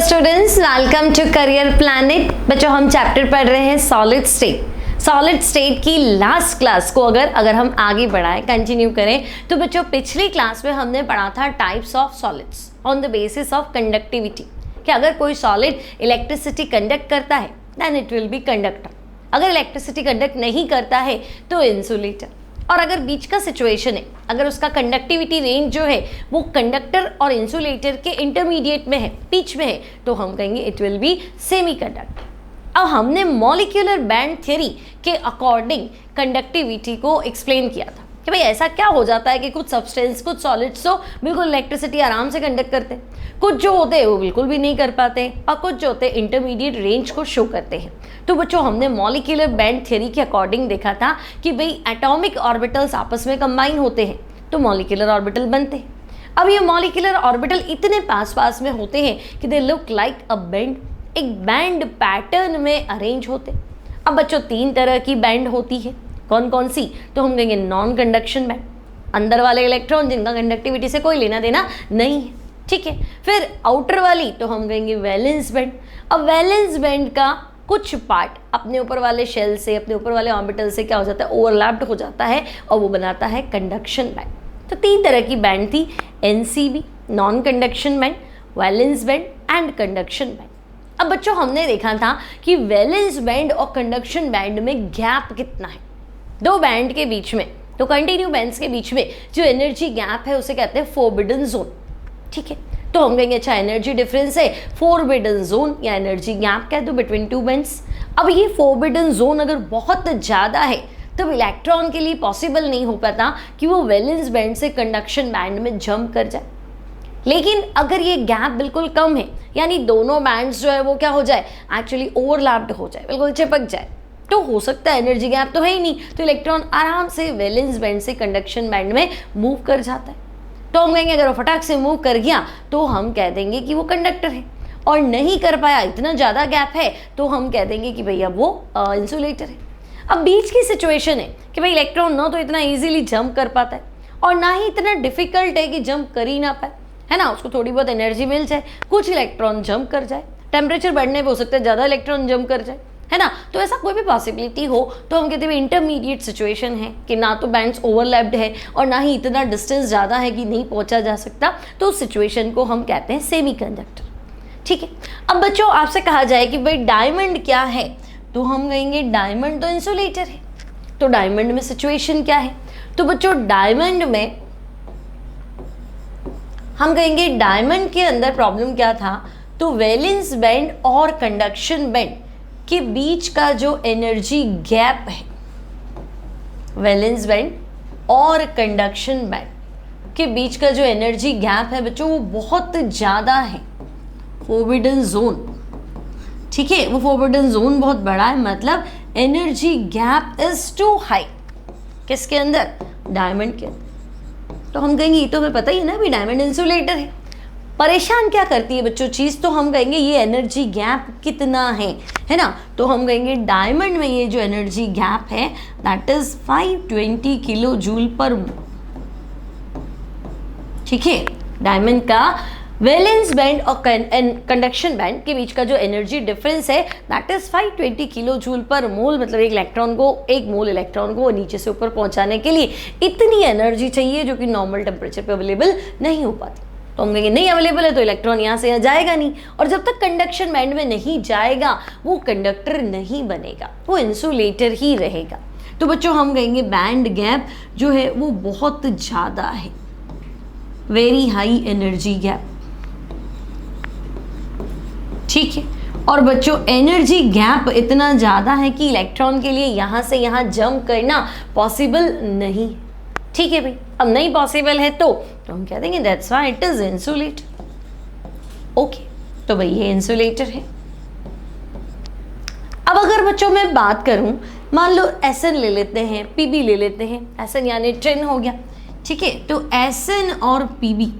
Students, welcome to Career Planet. बच्चों, हम chapter पढ़ रहे हैं सॉलिड स्टेट। सॉलिड स्टेट की लास्ट क्लास को अगर हम आगे बढ़ाएं, कंटिन्यू करें, तो बच्चों पिछली क्लास में हमने पढ़ा था types of solids on the basis of conductivity, कि अगर कोई सॉलिड इलेक्ट्रिसिटी कंडक्ट करता है then it will be conductor, अगर इलेक्ट्रिसिटी कंडक्ट नहीं करता है तो इंसुलेटर। और अगर बीच का सिचुएशन है, अगर उसका कंडक्टिविटी रेंज जो है वो कंडक्टर और इंसुलेटर के इंटरमीडिएट में है, बीच में है, तो हम कहेंगे it will B semi conductor. अब हमने मॉलिक्यूलर बैंड थ्योरी के अकॉर्डिंग कंडक्टिविटी को एक्सप्लेन किया था कि भाई ऐसा क्या हो जाता है कि कुछ सब्सटेंस, कुछ सॉलिड्स तो बिल्कुल इलेक्ट्रिसिटी आराम से कंडक्ट करते हैं, कुछ जो होते हैं वो बिल्कुल भी नहीं कर पाते हैं, और कुछ जो होते हैं इंटरमीडिएट रेंज को शो करते हैं। तो बच्चों हमने मॉलिक्यूलर बैंड थ्योरी के अकॉर्डिंग देखा था कि भाई एटॉमिक ऑर्बिटल्स आपस में कंबाइन होते हैं तो मॉलिक्यूलर ऑर्बिटल बनते हैं। अब ये मॉलिक्यूलर ऑर्बिटल इतने पास पास में होते हैं कि they look like a band, एक बैंड पैटर्न में अरेंज होते। अब बच्चों तीन तरह की बैंड होती है, कौन कौन सी? तो हम कहेंगे नॉन कंडक्शन बैंड, अंदर वाले इलेक्ट्रॉन जिनका कंडक्टिविटी से कोई लेना देना नहीं है, ठीक है। फिर आउटर वाली तो हम कहेंगे वैलेंस बैंड। अब वैलेंस बैंड का कुछ पार्ट अपने ऊपर वाले शेल से, अपने ऊपर वाले ऑर्बिटल से क्या हो जाता है, ओवरलैप्ड हो जाता है और वो बनाता है कंडक्शन बैंड। तो तीन तरह की बैंड थी, NCB non conduction band, valence band and conduction band. अब बच्चों हमने देखा था कि वैलेंस बैंड और कंडक्शन बैंड में गैप कितना है, दो बैंड के बीच में, तो कंटिन्यू बैंड्स के बीच में जो एनर्जी गैप है उसे कहते हैं फोरबिडन जोन, ठीक है। तो हम कहेंगे अच्छा एनर्जी डिफरेंस है फोरबिडन जोन या एनर्जी गैप कह दो बिटवीन टू बैंड्स। अब ये फोरबिडन जोन अगर बहुत ज़्यादा है तब इलेक्ट्रॉन के लिए पॉसिबल नहीं हो पाता कि वो वैलेंस बैंड से कंडक्शन बैंड में जंप कर जाए। लेकिन अगर ये गैप बिल्कुल कम है, यानी दोनों बैंड्स जो है वो क्या हो जाए, एक्चुअली ओवरलैप्ड हो जाए, बिल्कुल चिपक जाए, तो हो सकता है एनर्जी गैप तो है ही नहीं, तो इलेक्ट्रॉन आराम से वैलेंस बैंड से कंडक्शन बैंड में मूव कर जाता है। तो हम कहेंगे अगर वो फटाक से मूव कर गया तो हम कह देंगे कि वो कंडक्टर है, और नहीं कर पाया, इतना ज़्यादा गैप है, तो हम कह देंगे कि भैया वो इंसुलेटर है। अब बीच की सिचुएशन है कि भाई इलेक्ट्रॉन ना तो इतना ईजिली जंप कर पाता है और ना ही इतना डिफिकल्ट है कि जंप कर ही ना पाए, है ना, उसको थोड़ी बहुत एनर्जी मिल जाए, कुछ इलेक्ट्रॉन जंप कर जाए, टेम्परेचर बढ़ने पर हो सकता है ज़्यादा इलेक्ट्रॉन जंप कर जाए, है ना। तो ऐसा कोई भी पॉसिबिलिटी हो तो हम कहते हैं इंटरमीडिएट सिचुएशन है कि ना तो बैंड्स ओवरलैप्ड है और ना ही इतना डिस्टेंस ज़्यादा है कि नहीं पहुंचा जा सकता, तो उस सिचुएशन को हम कहते हैं सेमी कंडक्टर, ठीक है। अब बच्चों आपसे कहा जाए कि भाई डायमंड क्या है, तो हम कहेंगे डायमंड तो इंसुलेटर है। तो डायमंड में सिचुएशन क्या है, तो बच्चों डायमंड में हम कहेंगे डायमंड के अंदर प्रॉब्लम क्या था, तो वैलेंस बैंड और कंडक्शन बैंड के बीच का जो एनर्जी गैप है, वैलेंस बैंड और कंडक्शन बैंड के बीच का जो एनर्जी गैप है बच्चों वो बहुत ज़्यादा है, फोरबिडन जोन, ठीक है। वो फोरबिडन जोन बहुत बड़ा है, मतलब energy gap is too high, किसके अंदर, डायमंड के अंदर। तो हम कहेंगे ये तो हमें पता ही है ना भी डायमंड इंसुलेटर है। परेशान क्या करती है बच्चों चीज़, तो हम कहेंगे ये एनर्जी गैप कितना है ना। तो हम कहेंगे डायमंड में ये जो एनर्जी गैप है that is 520 kilojoule per mole, ठीक है। डायमंड का वैलेंस बैंड और कंडक्शन बैंड के बीच का जो एनर्जी डिफरेंस है that is 520 kilojoule per mole, मतलब एक मोल इलेक्ट्रॉन को नीचे से ऊपर पहुंचाने के लिए इतनी एनर्जी चाहिए जो कि नॉर्मल टेम्परेचर पे अवेलेबल नहीं हो पाती। तो हम कहेंगे नहीं अवेलेबल है तो इलेक्ट्रॉन यहाँ से यहाँ जाएगा नहीं, और जब तक कंडक्शन बैंड में नहीं जाएगा वो कंडक्टर नहीं बनेगा, वो इंसुलेटर ही रहेगा। तो बच्चों हम कहेंगे बैंड गैप जो है वो बहुत ज़्यादा है, वेरी हाई एनर्जी गैप, ठीक है। और बच्चों एनर्जी गैप इतना ज़्यादा है कि इलेक्ट्रॉन के लिए यहाँ से यहाँ जंप करना पॉसिबल नहीं, ठीक है भाई। अब नहीं पॉसिबल है तो हम कह देंगे that's why it is insulator, okay. तो भाई ये इंसुलेटर है। अब अगर बच्चों मैं बात करूं, मान लो एसएन ले लेते हैं, पीबी ले लेते हैं, एसएन यानी 10 हो गया, ठीक है। तो एसएन और पीबी,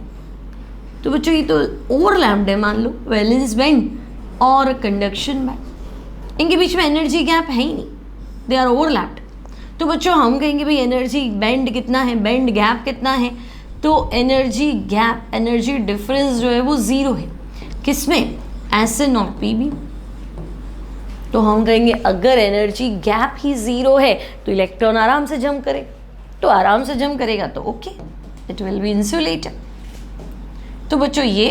तो बच्चों ये तो ओवरलैप्ड है, मान लो वैलेंस बैंड और कंडक्शन बैंड, इनके बीच में एनर्जी गैप है ही नहीं, दे आर ओवरलैप्ड। तो बच्चों हम कहेंगे भाई एनर्जी बैंड कितना है, बैंड गैप कितना है, तो एनर्जी गैप, एनर्जी डिफरेंस जो है वो 0 है, किसमें, Sn और Pb। तो हम कहेंगे अगर एनर्जी गैप ही जीरो है तो इलेक्ट्रॉन आराम से जंप करे, तो आराम से जंप करेगा तो okay, it will B insulator. तो बच्चों ये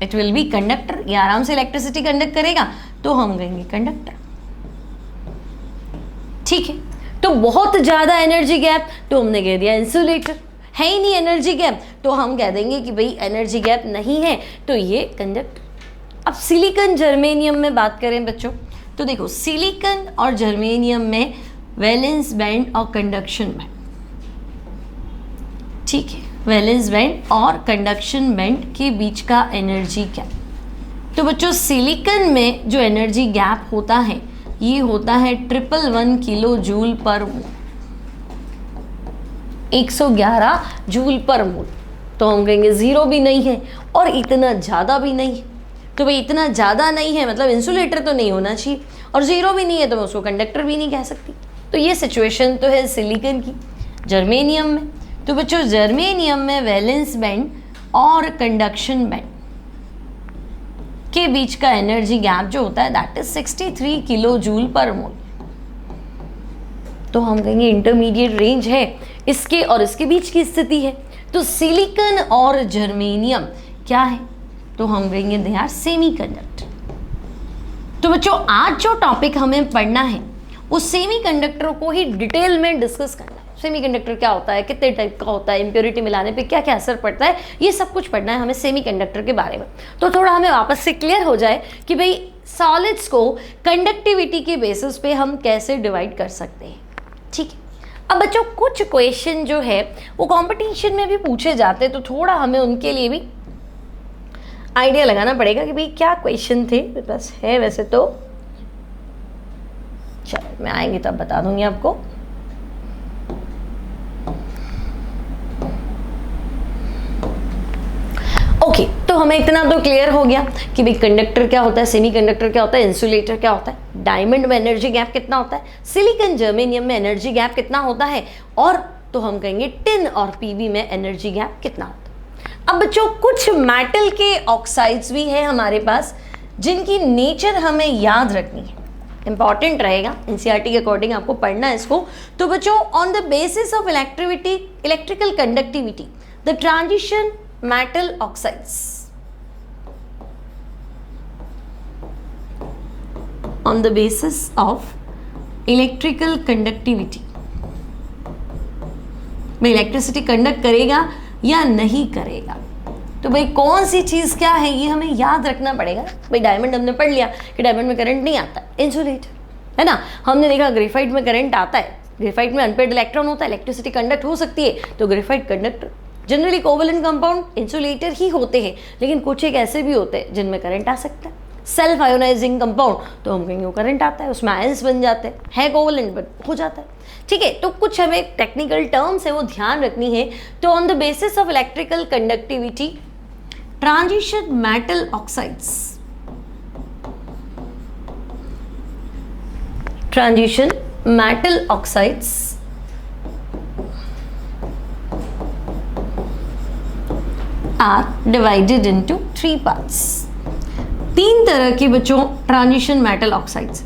इट विल बी कंडक्टर, ये आराम से इलेक्ट्रिसिटी कंडक्ट करेगा तो हम कहेंगे कंडक्टर। ठीक है, तो बहुत ज्यादा एनर्जी गैप तो हमने कह दिया इंसुलेटर, है ही नहीं एनर्जी गैप तो हम कह देंगे कि भाई एनर्जी गैप नहीं है तो ये कंडक्टर। अब सिलिकॉन जर्मेनियम में बात करें बच्चों, तो देखो सिलिकॉन और जर्मेनियम में वैलेंस बैंड और कंडक्शन बैंड, ठीक है, वैलेंस बैंड और कंडक्शन बैंड के बीच का एनर्जी गैप। तो बच्चों सिलिकॉन में जो एनर्जी गैप होता है ये होता है 111 किलो जूल पर मोल, 111 जूल पर मोल। तो हम कहेंगे जीरो भी नहीं है और इतना ज़्यादा भी नहीं है। तो भाई इतना ज़्यादा नहीं है मतलब इंसुलेटर तो नहीं होना चाहिए, और जीरो भी नहीं है तो मैं उसको कंडक्टर भी नहीं कह सकती। तो ये सिचुएशन तो है सिलिकॉन की। जर्मेनियम में, तो बच्चों जर्मेनियम में वैलेंस बैंड और कंडक्शन बैंड के बीच का एनर्जी गैप जो होता है that is 63 kilo joule per मोल। तो हम कहेंगे इंटरमीडिएट रेंज है, इसके और इसके बीच की स्थिति है। तो सिलिकॉन और जर्मेनियम क्या है, तो हम कहेंगे दे आर सेमीकंडक्टर। तो बच्चों आज जो टॉपिक हमें पढ़ना है वो सेमीकंडक्टर को ही डिटेल में डिस्कस करना है। सेमीकंडक्टर क्या होता है, कितने टाइप का होता है, इम्प्योरिटी मिलाने पे क्या क्या असर पड़ता है, ये सब कुछ पढ़ना है हमें सेमीकंडक्टर के बारे में। तो थोड़ा हमें वापस से क्लियर हो जाए कि भाई सॉलिड्स को कंडक्टिविटी के बेसिस पे हम कैसे डिवाइड कर सकते हैं। ठीक है, अब बच्चों कुछ क्वेश्चन जो है वो कंपटीशन में भी पूछे जाते हैं, तो थोड़ा हमें उनके लिए भी आइडिया लगाना पड़ेगा कि भाई क्या क्वेश्चन थे। मेरे पास है वैसे तो, चलो मैं आएंगी तब बता दूंगी आपको। ओके, तो हमें इतना तो क्लियर हो गया कि भाई कंडक्टर क्या होता है, सेमीकंडक्टर क्या होता है, इंसुलेटर क्या होता है, डायमंड में एनर्जी गैप कितना होता है, सिलिकॉन जर्मेनियम में एनर्जी गैप कितना होता है, और तो हम कहेंगे टिन और पीबी में एनर्जी गैप कितना होता है। अब बच्चों कुछ मेटल के ऑक्साइड्स भी है हमारे पास जिनकी नेचर हमें याद रखनी है, इंपॉर्टेंट रहेगा, एनसीईआरटी के अकॉर्डिंग आपको पढ़ना है इसको। तो बच्चों on the basis of electrical conductivity the transition metal oxides on the basis of electrical conductivity, भाई इलेक्ट्रिसिटी कंडक्ट करेगा या नहीं करेगा। तो भाई कौन सी चीज क्या है ये हमें याद रखना पड़ेगा। भाई डायमंड हमने पढ़ लिया कि डायमंड में करंट नहीं आता, इंसुलेटर है ना। हमने देखा ग्रेफाइट में करंट आता है, ग्रेफाइट में अनपेयर्ड इलेक्ट्रॉन होता है, इलेक्ट्रिसिटी कंडक्ट हो सकती है, तो graphite conductor. Generally covalent compound insulator ही होते हैं, लेकिन कुछ एक ऐसे भी होते हैं जिनमें करंट आ सकता है। सेल्फ आयोनाइजिंग कंपाउंड तो हम कहेंगे वो करंट आता है, उसमें आयंस बन जाते हैं, है कोवेलेंट बट हो जाता है। ठीक है, तो कुछ हमें टेक्निकल टर्म्स है वो ध्यान रखनी है। तो on the basis of electrical conductivity transition metal oxides, transition metal oxides are divided into 3 parts. 3 तरह के बच्चों ट्रांजिशन मेटल ऑक्साइड्स,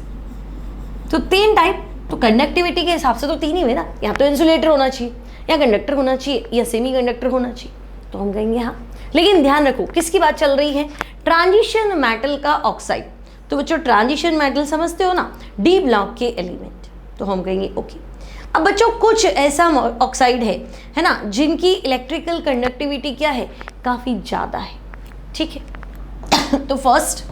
तो 3 टाइप। तो कंडक्टिविटी के हिसाब से तो 3 ही हुए ना, या तो इंसुलेटर होना चाहिए, या कंडक्टर होना चाहिए, या सेमी कंडक्टर होना चाहिए। तो हम कहेंगे हाँ, लेकिन ध्यान रखो किसकी बात चल रही है, ट्रांजिशन मेटल का ऑक्साइड। तो बच्चों ट्रांजिशन मेटल समझते हो ना, डी ब्लॉक के एलिमेंट, तो हम कहेंगे ओके। अब बच्चों कुछ ऐसा ऑक्साइड है ना, जिनकी इलेक्ट्रिकल कंडक्टिविटी क्या है, काफ़ी ज़्यादा है। ठीक है, तो फर्स्ट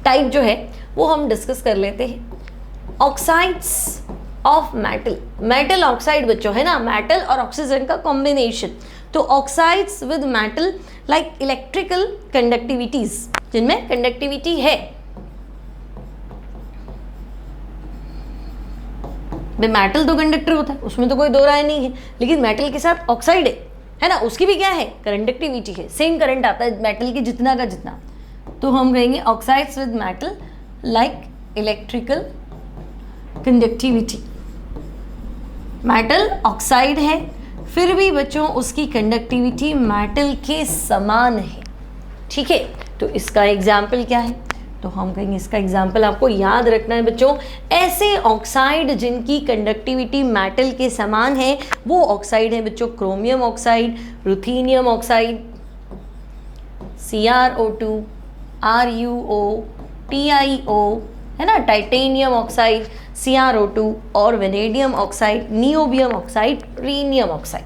टाइप जो है वो हम डिस्कस कर लेते हैं, oxides of metal. Metal oxide बच्चों है ना, मेटल और ऑक्सीजन का कॉम्बिनेशन। तो oxides with metal like electrical conductivities, जिनमें कंडक्टिविटी है। मेटल तो कंडक्टर होता है, उसमें तो कोई दो राय नहीं है, लेकिन मेटल के साथ ऑक्साइड है ना, उसकी भी क्या है, कंडक्टिविटी है, सेम करंट आता है मेटल की जितना का जितना। तो हम कहेंगे oxides with metal like electrical conductivity. Metal oxide है, फिर भी बच्चों उसकी कंडक्टिविटी मेटल के समान है। ठीक है, तो इसका एग्जाम्पल क्या है, तो हम कहेंगे इसका एग्जाम्पल आपको याद रखना है बच्चों, ऐसे ऑक्साइड जिनकी कंडक्टिविटी मेटल के समान है वो ऑक्साइड है बच्चों chromium oxide, ruthenium oxide, CrO2, RuO, TiO, है ना, टाइटेनियम ऑक्साइड, CrO2 और vanadium oxide, niobium oxide, rhenium oxide,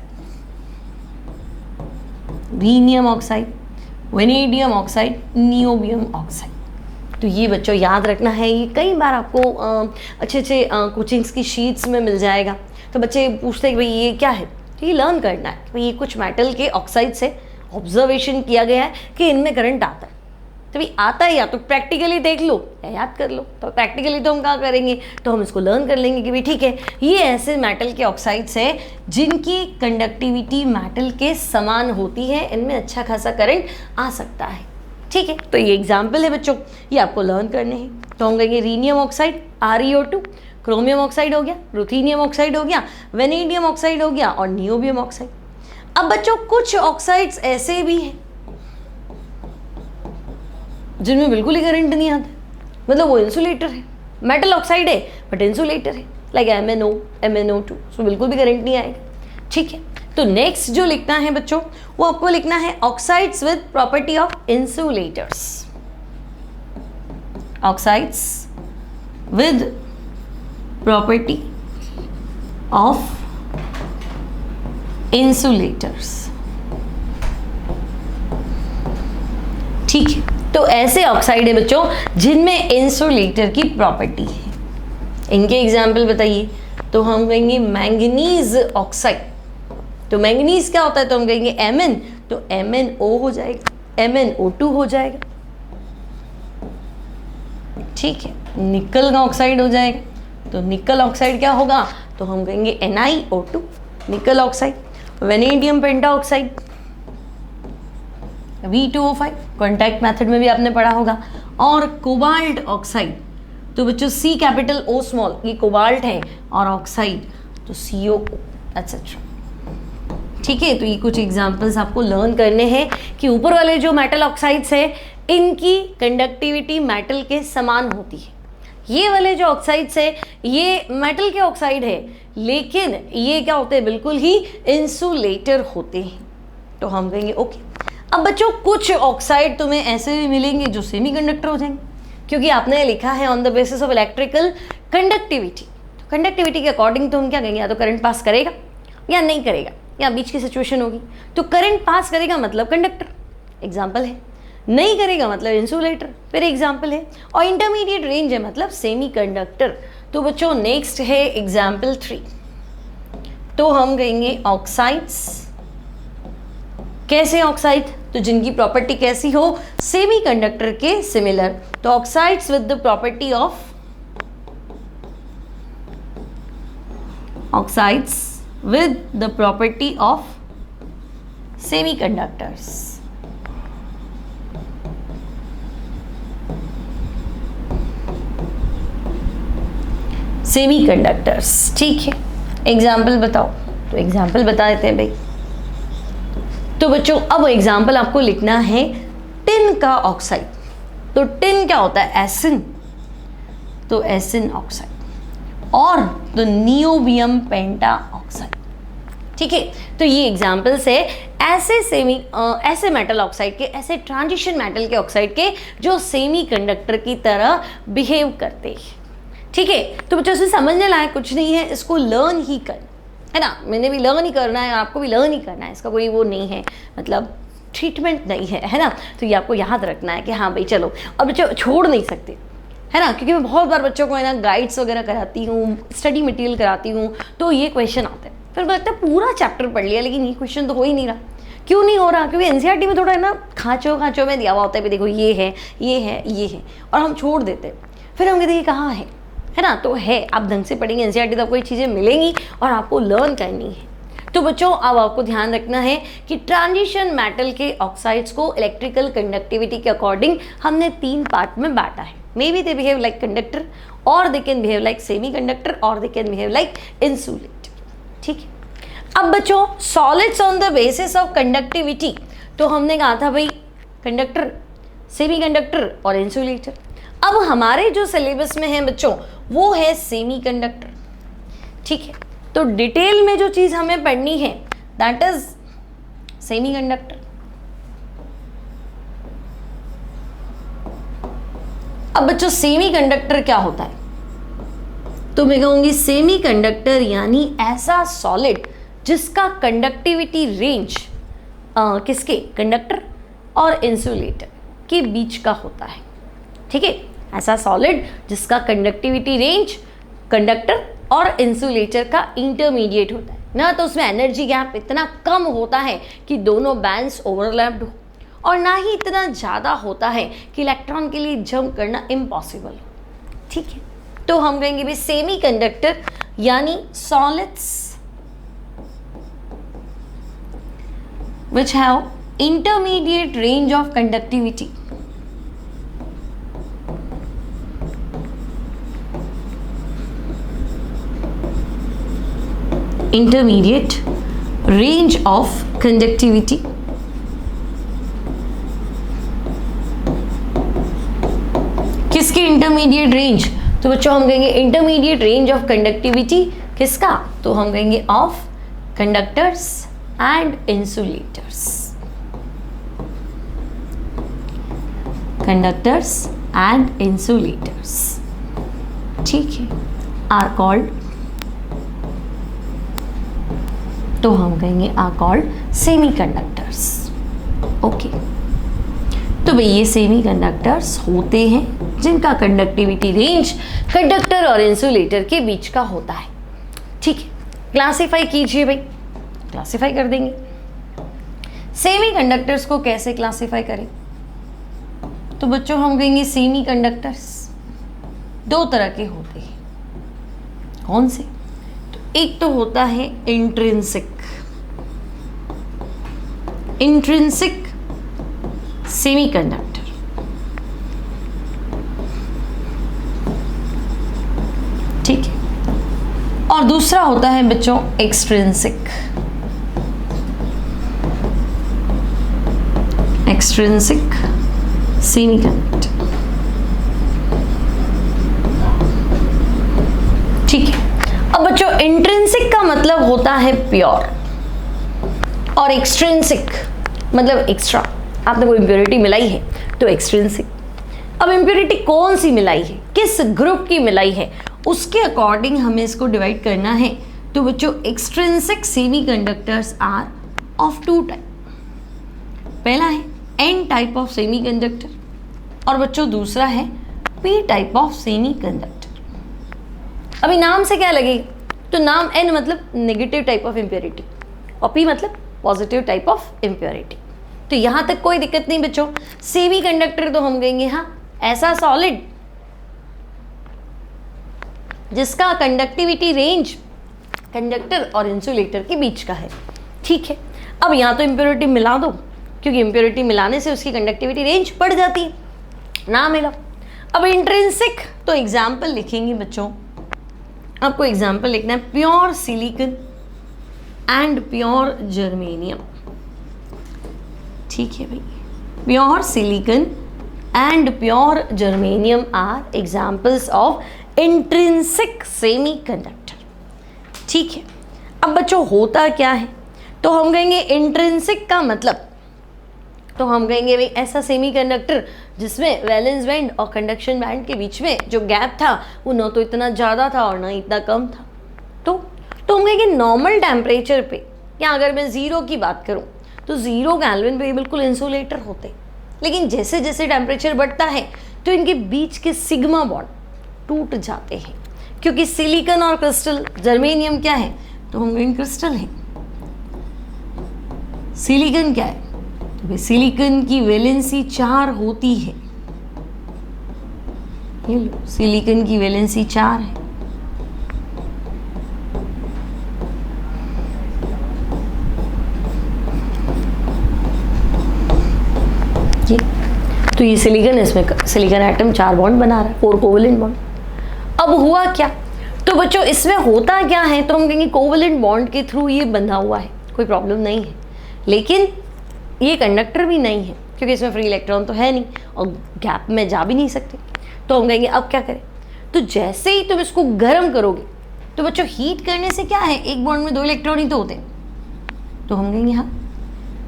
rhenium oxide, vanadium oxide, niobium oxide. तो ये बच्चों याद रखना है, ये कई बार आपको अच्छे अच्छे कोचिंग्स की शीट्स में मिल जाएगा। तो बच्चे पूछते हैं कि भाई ये क्या है, तो ये लर्न करना है भाई ये कुछ मेटल के ऑक्साइड से ऑब्जर्वेशन किया गया है कि इनमें करंट आता है। तो भाई आता है या तो प्रैक्टिकली देख लो या याद कर लो। तो प्रैक्टिकली तो हम क्या करेंगे, तो हम इसको लर्न कर लेंगे कि भाई ठीक है ये ऐसे मेटल के ऑक्साइड्स हैं जिनकी कंडक्टिविटी मेटल के समान होती है, इनमें अच्छा खासा करंट आ सकता है। ठीक है, तो ये एग्जाम्पल है बच्चों, ये आपको लर्न करने हैं। तो हम कहेंगे rhenium oxide, ReO2, chromium oxide हो गया, रुथीनियम ऑक्साइड हो गया, वेनेडियम ऑक्साइड हो गया और नियोबियम ऑक्साइड। अब बच्चों कुछ ऑक्साइड्स ऐसे भी हैं जिनमें बिल्कुल ही करंट नहीं आता, मतलब वो इंसुलेटर है, मेटल ऑक्साइड है बट इंसुलेटर है, लाइक MnO, MnO2, उसमें बिल्कुल भी करंट नहीं आएगा। ठीक है, तो नेक्स्ट जो लिखना है बच्चों वो आपको लिखना है oxides with property of insulators, oxides with property of insulators. ठीक है, तो ऐसे ऑक्साइड है बच्चों जिनमें इंसुलेटर की प्रॉपर्टी है। इनके एग्जाम्पल बताइए, तो हम कहेंगे मैंगनीज ऑक्साइड। तो मैंगनीज क्या होता है, तो हम कहेंगे Mn, तो MnO हो जाएगा, MnO2 हो जाएगा। ठीक है, निकल का ऑक्साइड हो जाएगा, तो निकल ऑक्साइड क्या होगा, तो हम कहेंगे NiO2, निकल ऑक्साइड। वेनेडियम पेंटा ऑक्साइड V2O5, कॉन्टैक्ट मेथड में भी आपने पढ़ा होगा। और कोबाल्ट ऑक्साइड, तो बच्चों C कैपिटल O स्मॉल, ये कोबाल्ट है, और ऑक्साइड तो COO एटसेट्रा। ठीक है, तो ये कुछ एग्जांपल्स आपको लर्न करने हैं कि ऊपर वाले जो मेटल ऑक्साइड्स हैं इनकी कंडक्टिविटी मेटल के समान होती है। ये वाले जो ऑक्साइड्स है ये मेटल के ऑक्साइड है, लेकिन ये क्या होते हैं, बिल्कुल ही इंसुलेटर होते हैं। तो हम कहेंगे ओके। अब बच्चों कुछ ऑक्साइड तुम्हें ऐसे भी मिलेंगे जो सेमी कंडक्टर हो जाएंगे, क्योंकि आपने लिखा है on the basis of electrical conductivity. तो कंडक्टिविटी के अकॉर्डिंग तो हम क्या कहेंगे, या तो करंट पास करेगा या नहीं करेगा, या बीच की सिचुएशन होगी। तो करंट पास करेगा मतलब कंडक्टर, एग्जाम्पल है, नहीं करेगा मतलब इंसुलेटर, फिर एग्जाम्पल है, और इंटरमीडिएट रेंज है मतलब सेमी कंडक्टर। तो बच्चों नेक्स्ट है एग्जाम्पल 3, तो हम कहेंगे ऑक्साइड्स। कैसे ऑक्साइड, तो जिनकी प्रॉपर्टी कैसी हो, सेमी कंडक्टर के सिमिलर। तो oxides with the property of, oxides with the property of semiconductors। Semiconductors, ठीक है, एग्जाम्पल बताओ। तो एग्जाम्पल बता देते हैं भाई। तो बच्चों अब एग्जाम्पल आपको लिखना है टिन का ऑक्साइड। तो टिन क्या होता है, एसिन, तो एसिन ऑक्साइड, और तो नियोबियम पेंटा ऑक्साइड। ठीक है, तो ये एग्जाम्पल्स है ऐसे मेटल ऑक्साइड के, ऐसे ट्रांजिशन मेटल के ऑक्साइड के जो सेमी कंडक्टर की तरह बिहेव करते हैं। ठीक है, तो बच्चों से समझने लायक कुछ नहीं है, इसको लर्न ही करना है ना, मैंने भी लर्न ही करना है, आपको भी लर्न ही करना है, इसका कोई वो नहीं है, मतलब ट्रीटमेंट नहीं है ना। तो ये आपको याद रखना है कि हाँ भाई चलो, अब बच्चों छोड़ नहीं सकते, है ना, क्योंकि मैं बहुत बार बच्चों को है ना गाइड्स वगैरह कराती हूँ, स्टडी मटेरियल कराती हूँ, तो ये क्वेश्चन आते हैं, फिर मुझे लगता है पूरा चैप्टर पढ़ लिया लेकिन ये क्वेश्चन तो हो ही नहीं रहा। क्यों नहीं हो रहा, क्योंकि एनसीईआरटी में थोड़ा है ना खाँचों में दिया हुआ होता है, देखो ये है ये है ये है, और हम छोड़ देते हैं, फिर हम कहते हैं कहाँ है ना। तो है, आप ढंग से पढ़ेंगे एनसीईआरटी तो आपको ये चीज़ें मिलेंगी और आपको लर्न करनी है। तो बच्चों अब आपको ध्यान रखना है कि ट्रांजिशन मेटल के ऑक्साइड्स को इलेक्ट्रिकल कंडक्टिविटी के अकॉर्डिंग हमने 3 पार्ट में बांटा है। Maybe they behave like conductor, और they can behave like semiconductor, और they can behave like insulator. ठीक है, अब बच्चों solids on the basis of conductivity, तो हमने कहा था भाई कंडक्टर, सेमी कंडक्टर और इंसुलेटर। अब हमारे जो सिलेबस में है बच्चों वो है सेमीकंडक्टर, ठीक है। तो डिटेल में जो चीज हमें पढ़नी है दैट इज सेमीकंडक्टर। अब बच्चों सेमीकंडक्टर क्या होता है, तो मैं कहूंगी सेमीकंडक्टर यानी ऐसा सॉलिड जिसका कंडक्टिविटी रेंज किसके, कंडक्टर और इंसुलेटर के बीच का होता है, ठीक है। ऐसा सॉलिड जिसका कंडक्टिविटी रेंज कंडक्टर और इंसुलेटर का इंटरमीडिएट होता है ना, तो उसमें एनर्जी गैप इतना कम होता है कि दोनों बैंड्स ओवरलैप्ड हो, और ना ही इतना ज़्यादा होता है कि इलेक्ट्रॉन के लिए जंप करना इम्पॉसिबल हो, ठीक है। तो हम कहेंगे भी सेमीकंडक्टर यानी solids which have intermediate range of conductivity, intermediate range of conductivity, किसकी इंटरमीडिएट रेंज, तो बच्चों हम कहेंगे इंटरमीडिएट रेंज ऑफ कंडक्टिविटी किसका, तो हम कहेंगे of conductors and insulators, conductors and insulators, ठीक है, आर कॉल्ड, तो हम कहेंगे आर कॉल्ड सेमीकंडक्टर्स, ओके। तो भाई ये सेमीकंडक्टर्स होते हैं जिनका कंडक्टिविटी रेंज कंडक्टर और इंसुलेटर के बीच का होता है, ठीक है। क्लासिफाई कीजिए भाई, क्लासिफाई कर देंगे। सेमीकंडक्टर्स को कैसे क्लासिफाई करें, तो बच्चों हम कहेंगे सेमीकंडक्टर्स दो तरह के होते हैं, कौन से, तो एक तो होता है इंट्रिंसिक, इंट्रिंसिक सेमीकंडक्टर, ठीक है, और दूसरा होता है बच्चों एक्सट्रिंसिक, एक्सट्रिंसिक सेमीकंडक्टर, ठीक है। अब बच्चों इंट्रिंसिक का मतलब होता है प्योर, और एक्सट्रिंसिक मतलब एक्स्ट्रा, आपने कोई इम्प्योरिटी मिलाई है तो एक्सट्रिंसिक। अब इम्प्योरिटी कौन सी मिलाई है, किस ग्रुप की मिलाई है, उसके अकॉर्डिंग हमें इसको डिवाइड करना है। तो बच्चों extrinsic semiconductors are of two type, पहला है एन टाइप ऑफ सेमीकंडक्टर, और बच्चों दूसरा है पी टाइप ऑफ सेमीकंडक्टर। अभी नाम से क्या लगेगा, तो नाम एन मतलब नेगेटिव टाइप ऑफ इम्प्योरिटी और पी मतलब पॉजिटिव टाइप ऑफ इम्प्योरिटी। तो यहां तक कोई दिक्कत नहीं बच्चों। सेमीकंडक्टर तो हम कहेंगे हाँ ऐसा सॉलिड जिसका कंडक्टिविटी रेंज कंडक्टर और इंसुलेटर के बीच का है, ठीक है। अब यहाँ तो इम्प्योरिटी मिला दो, क्योंकि इम्प्योरिटी मिलाने से उसकी कंडक्टिविटी रेंज बढ़ जाती है, ना मिला। अब इंट्रिंसिक तो एग्जाम्पल लिखेंगे बच्चों, आपको एग्जाम्पल लिखना है pure silicon and pure germanium, ठीक है भाई। Pure silicon and pure germanium are examples of intrinsic semiconductor, ठीक है। अब बच्चों होता क्या है, तो हम कहेंगे इंट्रिंसिक का मतलब, तो हम कहेंगे भाई ऐसा सेमीकंडक्टर जिसमें वैलेंस बैंड और कंडक्शन बैंड के बीच में जो गैप था वो न तो इतना ज़्यादा था और ना इतना कम था। तो हम कहेंगे नॉर्मल टेम्परेचर पे, या अगर मैं ज़ीरो की बात करूँ तो ज़ीरो केल्विन पे बिल्कुल इंसुलेटर होते, लेकिन जैसे जैसे टेम्परेचर बढ़ता है तो इनके बीच के सिग्मा बॉन्ड टूट जाते हैं, क्योंकि सिलिकॉन और क्रिस्टल, जर्मेनियम क्या है, तो हम कहेंगे क्रिस्टल है। सिलिकॉन क्या है, तो सिलिकॉन की वैलेंसी 4 होती है, ये लो सिलिकॉन की वैलेंसी 4 है। तो ये सिलिकॉन, इसमें सिलिकॉन एटम 4 बॉन्ड बना रहा है, 4 कोवेलेंट बॉन्ड। अब हुआ क्या, तो बच्चों इसमें होता क्या है, तो हम कहेंगे कोवेलेंट बॉन्ड के थ्रू ये बंधा हुआ है, कोई प्रॉब्लम नहीं है, लेकिन ये कंडक्टर भी नहीं है, क्योंकि इसमें फ्री इलेक्ट्रॉन तो है नहीं और गैप में जा भी नहीं सकते। तो हम कहेंगे अब क्या करें, तो जैसे ही तुम इसको गर्म करोगे तो बच्चों हीट करने से क्या है, एक बॉन्ड में 2 इलेक्ट्रॉन ही तो होते हैं। तो हम कहेंगे हाँ,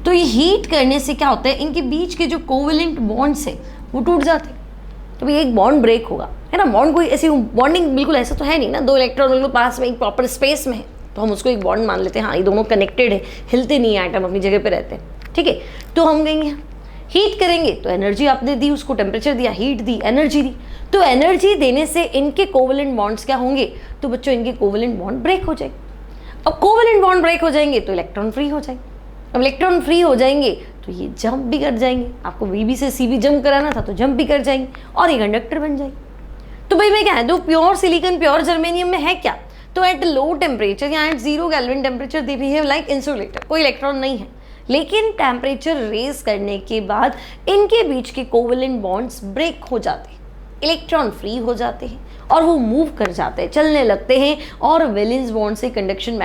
तो ये हीट करने से क्या होता है, इनके बीच के जो कोवेलेंट बॉन्ड्स है वो टूट जाते हैं। तो भाई एक बॉन्ड ब्रेक होगा, है ना। बॉन्ड कोई ऐसी बॉन्डिंग बिल्कुल ऐसा तो है नहीं ना, 2 इलेक्ट्रॉन बिल्कुल पास में एक प्रॉपर स्पेस में है, तो हम उसको एक बॉन्ड मान लेते हैं। हाँ, ये दोनों कनेक्टेड है, हिलते नहीं है, एटम अपनी जगह पे रहते हैं, ठीक है। तो हम कहेंगे हीट करेंगे तो एनर्जी आपने दी, उसको टेम्परेचर दिया, हीट दी, एनर्जी दी। तो एनर्जी देने से इनके कोवेलेंट बॉन्ड्स क्या होंगे, तो बच्चों इनके कोवेलेंट बॉन्ड ब्रेक हो जाएंगे। अब कोवेलेंट बॉन्ड ब्रेक हो जाएंगे तो इलेक्ट्रॉन फ्री हो जाएंगे। अब इलेक्ट्रॉन फ्री हो जाएंगे तो ये जंप भी कर जाएंगे, आपको बीबी से सीबी जंप कराना था तो जंप भी कर जाएंगे और ये कंडक्टर बन जाएंगे। तो भाई मैं कह दूँ प्योर सिलिकॉन प्योर जर्मेनियम में है क्या, तो एट लो टेम्परेचर या at 0 kelvin temperature they behave like insulator, कोई इलेक्ट्रॉन नहीं है। लेकिन टेम्परेचर रेज करने के बाद इनके बीच के कोवेलेंट बॉन्ड्स ब्रेक हो जाते हैं, इलेक्ट्रॉन फ्री हो जाते हैं और वो मूव कर जाते हैं, चलने लगते हैं और वैलेंस बॉन्ड से कंडक्शन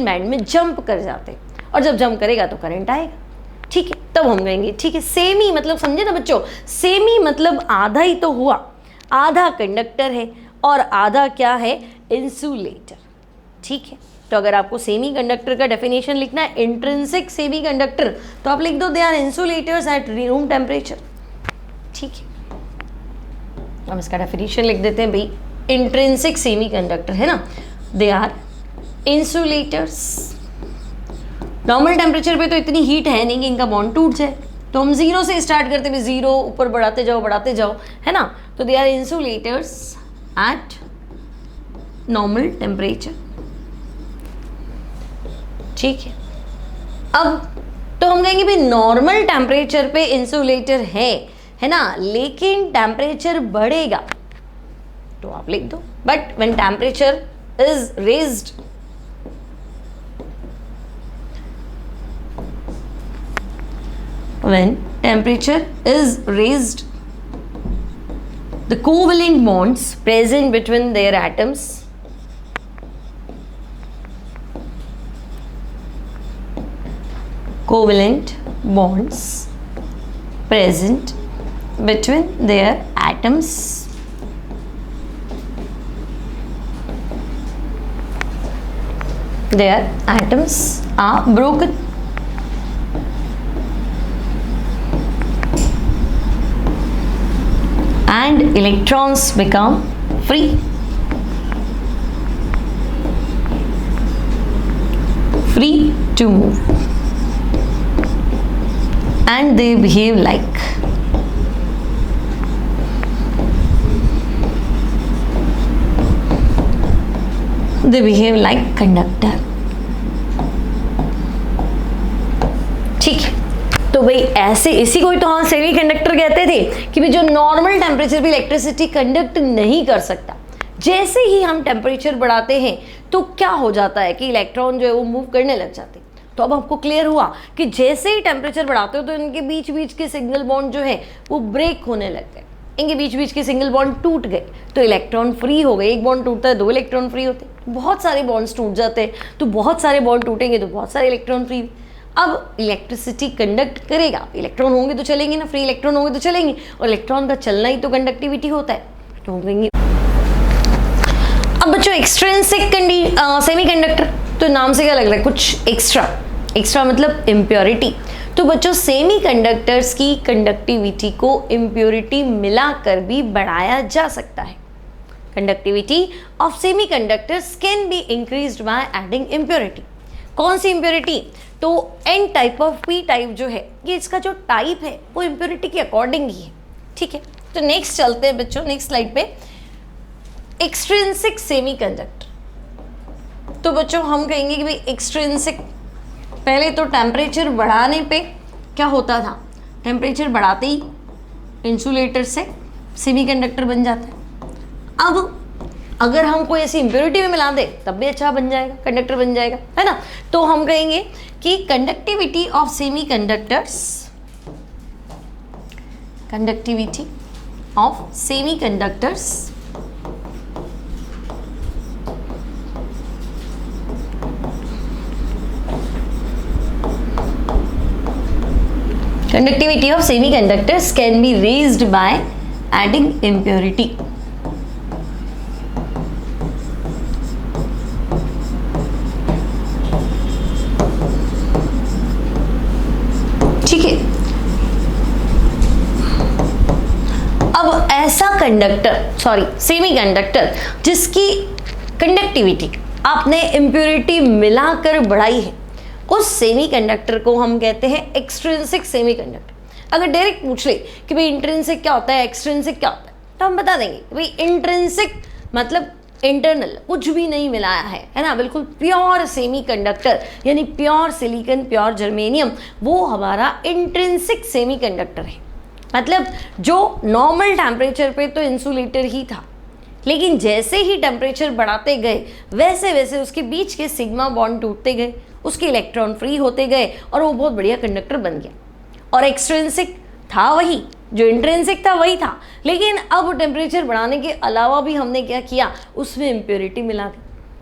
बैंड में जंप कर जाते हैं। और जब जंप करेगा तो करंट आएगा, ठीक है। तब हम कहेंगे ठीक है, सेमी मतलब समझे ना बच्चों, सेमी मतलब आधा ही तो हुआ, आधा कंडक्टर है और आधा क्या है, इंसुलेटर, ठीक है। तो अगर आपको सेमी कंडक्टर का डेफिनेशन लिखना है, इंट्रिंसिक सेमी कंडक्टर, तो आप लिख दो they are insulators at room temperature, ठीक है। हम इसका डेफिनेशन लिख देते हैं भाई, इंट्रिंसिक सेमी कंडक्टर है ना, they are insulators. Normal temperature पे तो इतनी हीट है नहीं कि इनका बॉन्ड टूट जाए, तो हम 0 से स्टार्ट करते हैं, 0 ऊपर बढ़ाते जाओ, है ना। तो they are insulators at normal temperature, ठीक है। अब तो हम कहेंगे भाई नॉर्मल टेम्परेचर पे इंसुलेटर है ना, लेकिन टेम्परेचर बढ़ेगा तो आप लिख दो, but when temperature is raised, when temperature is raised, the covalent bonds present between their atoms covalent bonds present between their atoms are broken. And electrons become free. Free to move. And they behave like conductor. ठीक है। तो भाई ऐसे इसी को ही तो हम semi conductor कहते थे कि भाई जो नॉर्मल टेम्परेचर पे इलेक्ट्रिसिटी कंडक्ट नहीं कर सकता, जैसे ही हम टेम्परेचर बढ़ाते हैं तो क्या हो जाता है कि इलेक्ट्रॉन जो है वो मूव करने लग जाते हैं। तो अब आपको क्लियर हुआ कि जैसे ही टेम्परेचर बढ़ाते हो तो इनके बीच बीच के सिंगल बॉन्ड जो है वो ब्रेक होने लग गए, इनके बीच बीच के सिंगल बॉन्ड टूट गए, तो इलेक्ट्रॉन फ्री हो गए। एक बॉन्ड टूटता है 2 इलेक्ट्रॉन फ्री होते हैं, बहुत सारे बॉन्ड्स टूट जाते हैं, तो बहुत सारे बॉन्ड टूटेंगे तो बहुत सारे इलेक्ट्रॉन फ्री। अब इलेक्ट्रिसिटी कंडक्ट करेगा, इलेक्ट्रॉन होंगे तो चलेंगे ना, फ्री इलेक्ट्रॉन होंगे तो चलेंगे, और इलेक्ट्रॉन का चलना ही तो कंडक्टिविटी होता है, तो हम कहेंगे। अब बच्चों एक्सट्रिंसिक सेमी कंडक्टर, तो नाम से क्या लग रहा है, कुछ एक्स्ट्रा मतलब इम्प्योरिटी। तो बच्चों सेमी कंडक्टर्स की कंडक्टिविटी को इम्प्योरिटी मिलाकर भी बढ़ाया जा सकता है। Conductivity of semiconductors can be increased by adding impurity. कौन सी इम्प्योरिटी, तो N type of P type जो है, ये इसका जो टाइप है वो इम्प्योरिटी के अकॉर्डिंग ही है, ठीक है। तो नेक्स्ट चलते हैं बच्चों, नेक्स्ट स्लाइड पे, एक्सट्रिंसिक सेमी कंडक्टर। तो बच्चों हम कहेंगे कि भाई एक्सट्रिंसिक, पहले तो टेम्परेचर बढ़ाने पे क्या होता था, टेम्परेचर बढ़ाते ही इंसुलेटर से सेमीकंडक्टर बन जाता है। अब अगर हम कोई ऐसी इम्प्योरिटी में मिला दे तब भी अच्छा बन जाएगा, कंडक्टर बन जाएगा, है ना। तो हम कहेंगे कि conductivity of semiconductors, conductivity of semiconductors Conductivity of semiconductors can be raised by adding impurity. ठीक है, अब ऐसा सेमीकंडक्टर जिसकी कंडक्टिविटी आपने इम्प्योरिटी मिलाकर बढ़ाई है, उस सेमीकंडक्टर को हम कहते हैं एक्सट्रिंसिक सेमीकंडक्टर। अगर डायरेक्ट पूछ ले कि भाई इंट्रिंसिक क्या होता है, एक्सट्रिंसिक क्या होता है, तो हम बता देंगे भाई इंट्रिंसिक मतलब इंटरनल, कुछ भी नहीं मिलाया है ना, बिल्कुल प्योर सेमीकंडक्टर यानी प्योर सिलिकॉन, प्योर जर्मेनियम, वो हमारा इंट्रिंसिक सेमीकंडक्टर है। मतलब जो नॉर्मल टेम्परेचर पे तो इंसुलेटर ही था, लेकिन जैसे ही टेम्परेचर बढ़ाते गए वैसे वैसे उसके बीच के सिग्मा बॉन्ड टूटते गए, उसके इलेक्ट्रॉन फ्री होते गए और वो बहुत बढ़िया कंडक्टर बन गया। और एक्सट्रिंसिक था वही, जो इंट्रिंसिक था वही था, लेकिन अब टेम्परेचर बढ़ाने के अलावा भी हमने क्या किया, उसमें इम्प्योरिटी मिला दी।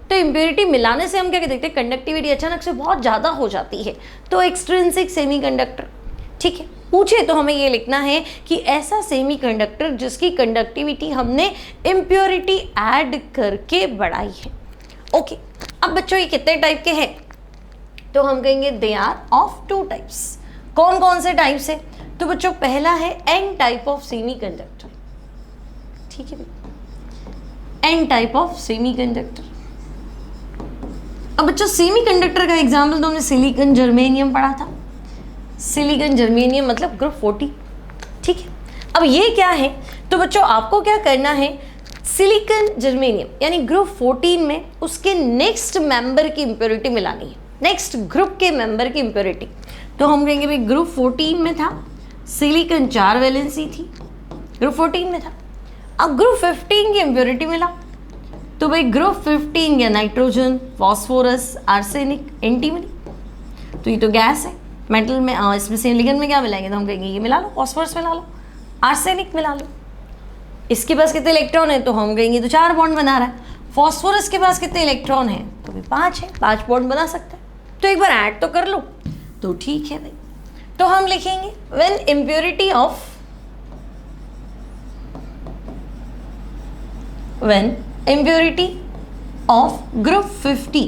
तो इम्प्योरिटी मिलाने से हम क्या देखते हैं, कंडक्टिविटी अचानक से बहुत ज़्यादा हो जाती है, तो एक्सट्रिंसिक सेमीकंडक्टर। ठीक है, पूछे तो हमें ये लिखना है कि ऐसा सेमीकंडक्टर जिसकी कंडक्टिविटी हमने इम्प्योरिटी ऐड करके बढ़ाई है। ओके, अब बच्चों ये कितने टाइप के हैं, तो हम कहेंगे दे आर ऑफ 2 टाइप्स। कौन कौन से टाइप्स है, तो बच्चों पहला है एन टाइप ऑफ सेमीकंडक्टर। ठीक है भाई, एन टाइप ऑफ सेमीकंडक्टर। अब बच्चों सेमीकंडक्टर का एग्जाम्पल तो हमने सिलिकॉन जर्मेनियम पढ़ा था। सिलिकॉन जर्मेनियम मतलब ग्रुप 40। ठीक है, अब ये क्या है, तो बच्चों आपको क्या करना है, सिलिकॉन जर्मेनियम यानी ग्रुप 14 में उसके नेक्स्ट मेंबर की इंप्योरिटी मिलानी है, नेक्स्ट ग्रुप के मेंबर की इंप्योरिटी। तो हम कहेंगे भाई ग्रुप 14 में था सिलिकॉन 4 वैलेंसी थी, ग्रुप 14 में था। अब ग्रुप 15 की इंप्योरिटी मिला, तो भाई ग्रुप 15 या नाइट्रोजन, फॉस्फोरस, आर्सेनिक, एंटीमनी, तो ये तो गैस है मेटल में, इसमें सिलिकॉन में क्या मिलाएंगे, तो हम कहेंगे ये मिला लो, फॉस्फोरस मिला लो, आर्सेनिक मिला लो। इसके पास कितने इलेक्ट्रॉन है, तो हम कहेंगे तो 4 बॉन्ड बना रहा है। फॉस्फोरस के पास कितने इलेक्ट्रॉन है, तो भाई 5 है, 5 बॉन्ड बना सकता है, तो एक बार ऐड तो कर लो, तो ठीक है भाई। तो हम लिखेंगे व्हेन इम्प्योरिटी ऑफ ग्रुप 50।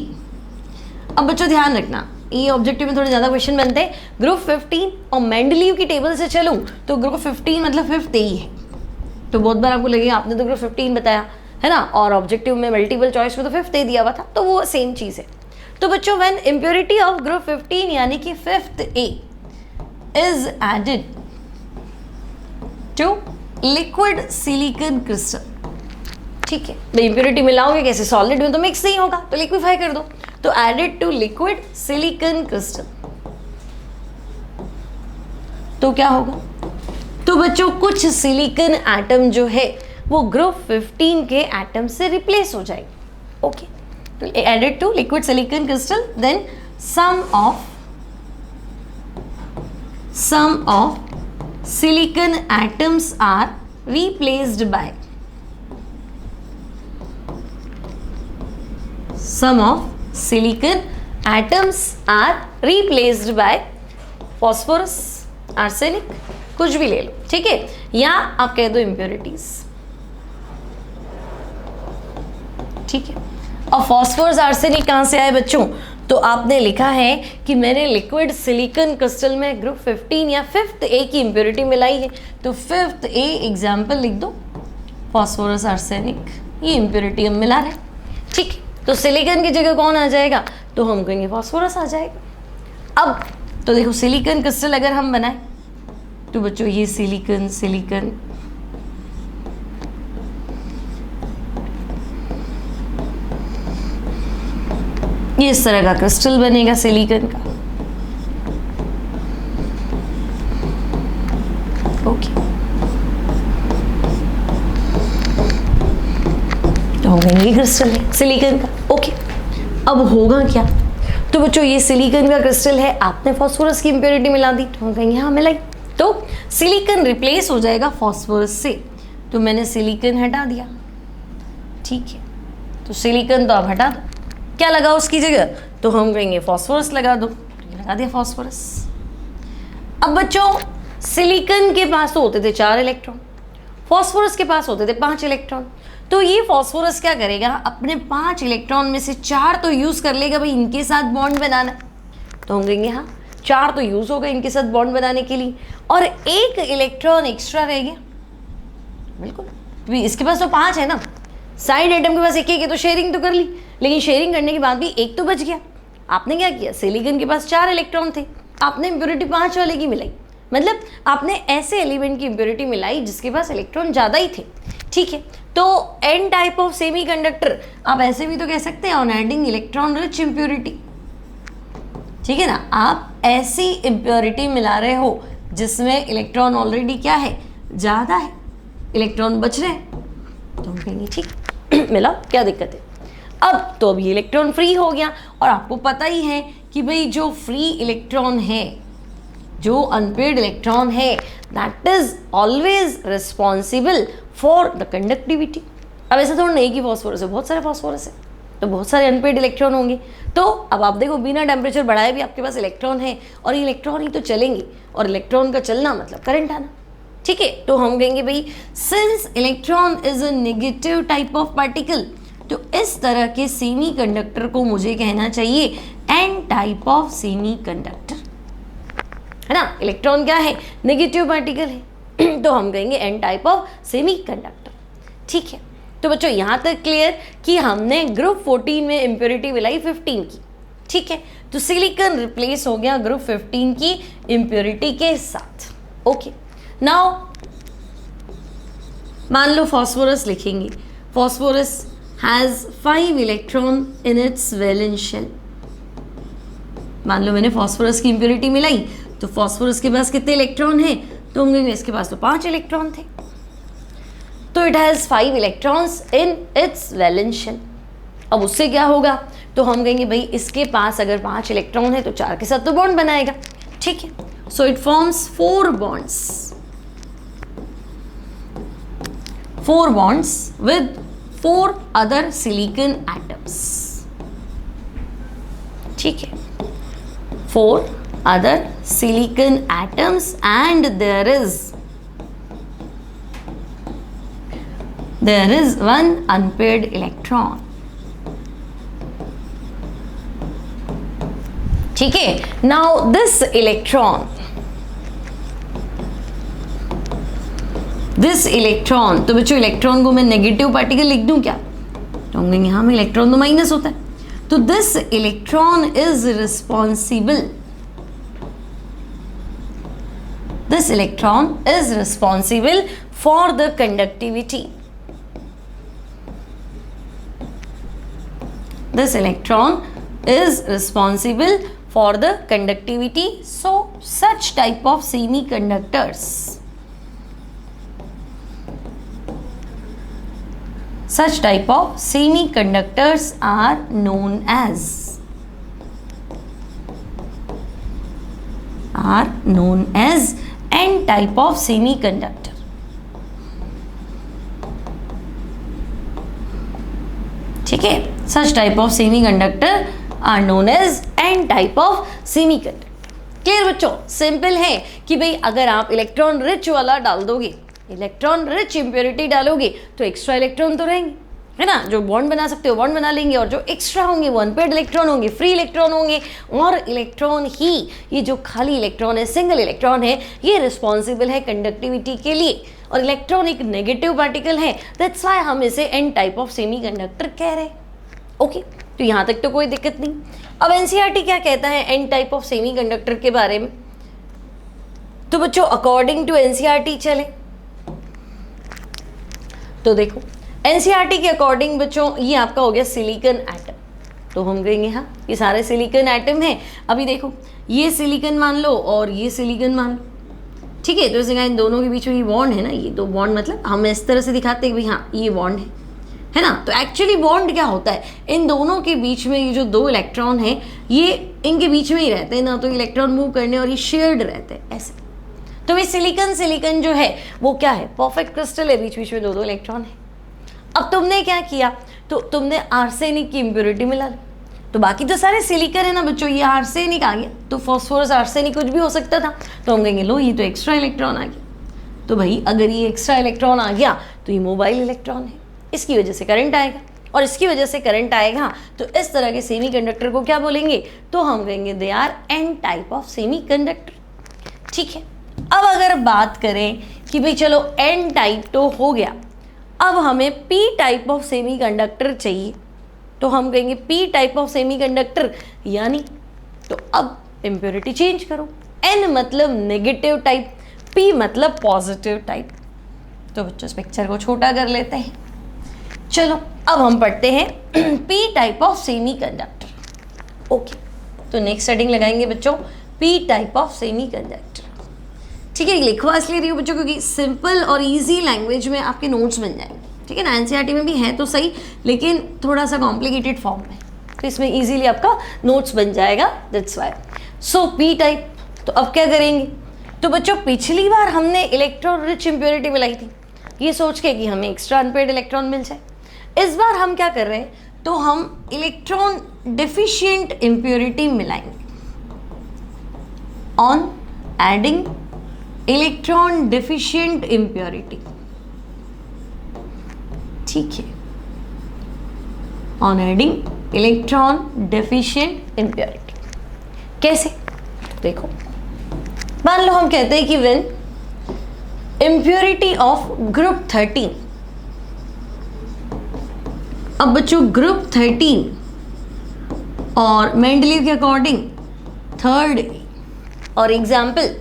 अब बच्चों ध्यान रखना, ये ऑब्जेक्टिव में थोड़े ज़्यादा क्वेश्चन बनते हैं। ग्रुप 15 और मेंडलीव की टेबल से चलूँ तो ग्रुप 15 मतलब 5th ही है, तो बहुत बार आपको लगेगा आपने तो ग्रुप 15 बताया है ना, और ऑब्जेक्टिव में मल्टीपल चॉइस में तो 5th दिया हुआ था, तो वो सेम चीज़ है। तो बच्चों व्हेन इम्प्योरिटी ऑफ ग्रुप 15 यानी कि 5th A is added to liquid silicon crystal. ठीक है, भाई इम्प्योरिटी मिलाओगे कैसे, सॉलिड में तो मिक्स नहीं होगा, तो लिक्विफाई कर दो, तो added to liquid silicon crystal, तो क्या होगा, तो बच्चों कुछ सिलिकॉन एटम जो है वो ग्रुप 15 के एटम से रिप्लेस हो जाएगी। ओके, तो added to liquid silicon crystal, then some of silicon atoms are replaced by phosphorus, arsenic, कुछ भी ले लो, ठीक है, या आप कह दो impurities। ठीक है, और फॉस्फोरस आर्सेनिक कहाँ से आए बच्चों, तो आपने लिखा है कि मैंने लिक्विड सिलिकॉन क्रिस्टल में ग्रुप 15 या 5th A की इम्प्योरिटी मिलाई है, तो 5th A एग्जाम्पल लिख दो, फॉस्फोरस आर्सेनिक, ये इम्प्योरिटी हम मिला रहे हैं। ठीक, तो सिलिकॉन की जगह कौन आ जाएगा, तो हम कहेंगे फॉस्फोरस आ जाएगा। अब तो देखो सिलिकॉन क्रिस्टल अगर हम बनाए तो बच्चों ये सिलिकॉन ये इस तरह का क्रिस्टल बनेगा सिलिकॉन का। ओके, तो हम कहेंगे क्रिस्टल है सिलिकॉन का। ओके, अब होगा क्या, तो बच्चों ये सिलिकॉन का क्रिस्टल है, आपने फॉस्फोरस की इम्प्योरिटी मिला दी, तो हम कहेंगे हाँ मिलाई, तो सिलिकॉन रिप्लेस हो जाएगा फॉस्फोरस से, तो मैंने सिलिकॉन हटा दिया। ठीक है, तो सिलिकॉन तो आप हटा दो, क्या लगा उसकी जगह, तो हम कहेंगे फॉस्फोरस लगा दो, लगा दिया फॉस्फोरस। अब बच्चों सिलिकॉन के पास तो होते थे 4 इलेक्ट्रॉन, फॉस्फोरस के पास होते थे 5 इलेक्ट्रॉन। तो ये फॉस्फोरस क्या करेगा, अपने 5 इलेक्ट्रॉन में से 4 तो यूज कर लेगा भाई इनके साथ बॉन्ड बनाना। तो हम कहेंगे हाँ 4 तो यूज हो गए इनके साथ बॉन्ड बनाने के लिए, और 1 इलेक्ट्रॉन एक्स्ट्रा रह गया। बिल्कुल, इसके पास तो 5 है ना, साइड एटम के पास एक है तो शेयरिंग तो कर ली, लेकिन शेयरिंग करने के बाद भी एक तो बच गया। आपने क्या किया, सिलिकॉन के पास 4 इलेक्ट्रॉन थे, आपने इम्प्योरिटी 5 वाले की मिलाई, मतलब आपने ऐसे एलिमेंट की इम्प्योरिटी मिलाई जिसके पास इलेक्ट्रॉन ज़्यादा ही थे। ठीक है, तो एन टाइप ऑफ सेमीकंडक्टर आप ऐसे भी तो कह सकते हैं on adding electron rich impurity. ठीक है ना, आप ऐसी इम्प्योरिटी मिला रहे हो जिसमें इलेक्ट्रॉन ऑलरेडी क्या है, ज़्यादा है, इलेक्ट्रॉन बच रहे हैं, तो हम कहेंगे ठीक मिला, क्या दिक्कत है। अब ये इलेक्ट्रॉन फ्री हो गया, और आपको पता ही है कि भाई जो फ्री इलेक्ट्रॉन है, जो अनपेड इलेक्ट्रॉन है, that is always responsible for the conductivity. अब ऐसा थोड़ा नहीं कि फॉस्फोरस है, बहुत सारे फॉस्फोरस है तो बहुत सारे अनपेड इलेक्ट्रॉन होंगे। तो अब आप देखो बिना टेम्परेचर बढ़ाए भी आपके पास इलेक्ट्रॉन है, और ये इलेक्ट्रॉन ही तो चलेंगे, और इलेक्ट्रॉन का चलना मतलब करंट आना। ठीक है, तो हम कहेंगे भाई since electron is a negative type of particle, तो इस तरह के सेमीकंडक्टर को मुझे कहना चाहिए एन टाइप ऑफ सेमीकंडक्टर, है ना। इलेक्ट्रॉन क्या है, नेगेटिव पार्टिकल है तो हम कहेंगे एन टाइप ऑफ सेमीकंडक्टर। ठीक है, तो बच्चों यहाँ तक क्लियर कि हमने ग्रुप 14 में इम्प्योरिटी मिलाई 15 की। ठीक है, तो सिलिकॉन रिप्लेस हो गया ग्रुप 15 की इम्प्योरिटी के साथ। ओके, नाउ मान लो फॉस्फोरस लिखेंगे, phosphorus has 5 electron in its valence shell. मान लो मैंने फॉस्फोरस की इम्प्योरिटी मिलाई, तो फॉस्फोरस के पास कितने इलेक्ट्रॉन हैं, तो हम कहेंगे इसके पास तो 5 इलेक्ट्रॉन थे, तो it has 5 electrons in its valence shell. अब उससे क्या होगा, तो हम कहेंगे भाई इसके पास अगर 5 इलेक्ट्रॉन है तो 4 के साथ तो बॉन्ड बनाएगा। ठीक है, so it forms 4 bonds with 4 other silicon atoms। ठीक है, 4 other silicon atoms, and there is one unpaired electron। ठीक है, now this इलेक्ट्रॉन, तो बच्चों इलेक्ट्रॉन को मैं नेगेटिव पार्टिकल लिख दूं क्या, तो हम कहेंगे हाँ में इलेक्ट्रॉन तो माइनस होता है, तो this electron is responsible for the conductivity. This electron is responsible for the conductivity. So such type of semiconductors are known as N type of semiconductor। ठीक है, such type of semiconductor are known as N type of semiconductor। Clear बच्चों, simple है कि भाई अगर आप electron rich वाला डाल दोगे, इलेक्ट्रॉन रिच इम्प्योरिटी डालोगे, तो एक्स्ट्रा इलेक्ट्रॉन तो रहेंगे, है ना, जो बॉन्ड बना सकते हो बॉन्ड बना लेंगे, और जो एक्स्ट्रा होंगे वो अनपेड इलेक्ट्रॉन होंगे, फ्री इलेक्ट्रॉन होंगे, और इलेक्ट्रॉन ही, ये जो खाली इलेक्ट्रॉन है, सिंगल इलेक्ट्रॉन है, ये रिस्पॉन्सिबल है कंडक्टिविटी के लिए, और इलेक्ट्रॉन एक नेगेटिव पार्टिकल है, दैट्स व्हाई हम इसे एन टाइप ऑफ सेमीकंडक्टर कह रहे हैं। ओके, तो यहाँ तक तो कोई दिक्कत नहीं। अब एनसीईआरटी क्या कहता है एन टाइप ऑफ सेमीकंडक्टर के बारे में, तो बच्चों अकॉर्डिंग टू एनसीईआरटी चले तो देखो एनसीईआरटी के अकॉर्डिंग बच्चों ये आपका हो गया सिलिकॉन एटम, तो हम कहेंगे हाँ ये सारे सिलिकॉन एटम हैं। अभी देखो ये सिलिकॉन मान लो और ये सिलिकॉन मान लो, ठीक है, तो इसे इन दोनों के बीच में ये बॉन्ड है ना, ये दो बॉन्ड, मतलब हम इस तरह से दिखाते हैं कि भाई हाँ ये बॉन्ड है ना। तो एक्चुअली बॉन्ड क्या होता है, इन दोनों के बीच में ये जो 2 इलेक्ट्रॉन है ये इनके बीच में ही रहते हैं ना, तो इलेक्ट्रॉन मूव करने और ये शेयर्ड रहते हैं ऐसे। तो ये सिलिकॉन जो है वो क्या है, परफेक्ट क्रिस्टल है, बीच बीच में 2 इलेक्ट्रॉन है। अब तुमने क्या किया, तो तुमने आर्सेनिक की इम्प्योरिटी मिला ली, तो बाकी तो सारे सिलिकन है ना बच्चों, ये आर्सेनिक आ गया, तो फॉस्फोरस आर्सेनिक कुछ भी हो सकता था, तो हम कहेंगे लो ये तो एक्स्ट्रा इलेक्ट्रॉन आ गया। तो भाई अगर ये एक्स्ट्रा इलेक्ट्रॉन आ गया तो ये मोबाइल इलेक्ट्रॉन है, इसकी वजह से करंट आएगा, और इसकी वजह से करंट आएगा तो इस तरह के सेमीकंडक्टर को क्या बोलेंगे, तो हम कहेंगे they are N type of semiconductor. ठीक है, अब अगर बात करें कि भाई चलो एन टाइप तो हो गया, अब हमें पी टाइप ऑफ सेमीकंडक्टर चाहिए, तो हम कहेंगे पी टाइप ऑफ सेमीकंडक्टर, यानी तो अब इम्प्योरिटी चेंज करो, एन मतलब नेगेटिव टाइप, पी मतलब पॉजिटिव टाइप। तो बच्चों इस पिक्चर को छोटा कर लेते हैं। चलो अब हम पढ़ते हैं P type of semiconductor. Okay, तो नेक्स्ट हेडिंग लगाएंगे बच्चों पी टाइप ऑफ सेमीकंडक्टर। ठीक है, लिखवा इसलिए रही हूँ बच्चों क्योंकि सिंपल और इजी लैंग्वेज में आपके नोट्स बन जाएंगे। ठीक है ना, एनसीईआरटी में भी है तो सही, लेकिन थोड़ा सा कॉम्प्लिकेटेड फॉर्म में, तो इसमें इजीली आपका नोट्स बन जाएगा, that's why. So P type, तो अब क्या करेंगे, तो बच्चों पिछली बार हमने इलेक्ट्रॉन रिच इम्प्योरिटी मिलाई थी ये सोच के कि हमें एक्स्ट्रा अनपेड इलेक्ट्रॉन मिल जाए। इस बार हम क्या कर रहे हैं, तो हम इलेक्ट्रॉन डेफिशिएंट इम्प्योरिटी मिलाएंगे on adding electron deficient impurity. ठीक है, on adding electron deficient impurity. कैसे, देखो मान लो हम कहते हैं कि व्हेन इम्प्योरिटी ऑफ ग्रुप 13, अब बच्चों ग्रुप 13 और मेंडलीव के अकॉर्डिंग थर्ड, और एग्जाम्पल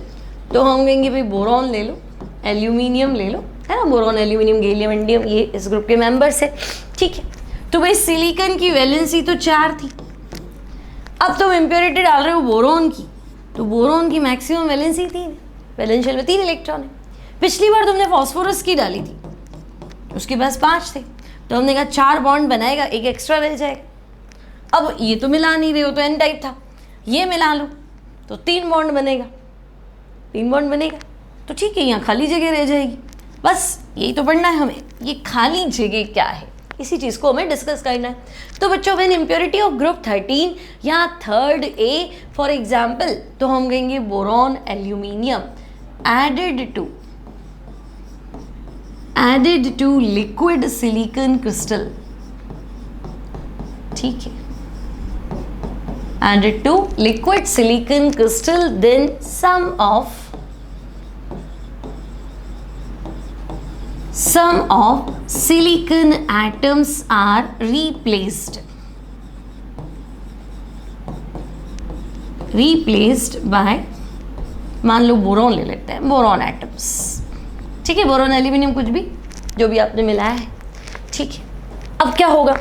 तो हम कहेंगे भाई बोरॉन ले लो, एल्यूमिनियम ले लो, है ना, बोरॉन एल्यूमिनियम गैलियम इंडियम, ये इस ग्रुप के मेंबर्स है। ठीक है, तो भाई सिलिकॉन की वैलेंसी तो 4 थी, अब तुम इम्प्योरिटी डाल रहे हो बोरॉन की, तो बोरॉन की मैक्सिमम वैलेंसी 3 है, वैलेंस शेल में 3 इलेक्ट्रॉन है। पिछली बार तुमने फॉस्फोरस की डाली थी, उसके पास 5 थे, तो हमने कहा 4 बॉन्ड बनाएगा, एक एक्स्ट्रा रह जाएगा। अब ये तो मिला नहीं रहे हो, तो एन टाइप था, ये मिला लो तो 3 बॉन्ड बनेगा, 3 बॉन्ड बनेगा, तो ठीक है, यहाँ खाली जगह रह जाएगी। बस यही तो पढ़ना है हमें, ये खाली जगह क्या है, इसी चीज़ को हमें डिस्कस करना है। तो बच्चों व्हेन इम्प्योरिटी ऑफ ग्रुप 13 या थर्ड ए फॉर एग्जाम्पल, तो हम कहेंगे boron aluminium added to liquid silicon crystal। ठीक है, added to liquid silicon crystal, then some of silicon atoms are replaced by, मान लो बोरॉन ले लेते हैं, बोरॉन एटम्स। ठीक है, बोरॉन एल्यूमिनियम कुछ भी जो भी आपने मिलाया है। ठीक है, अब क्या होगा,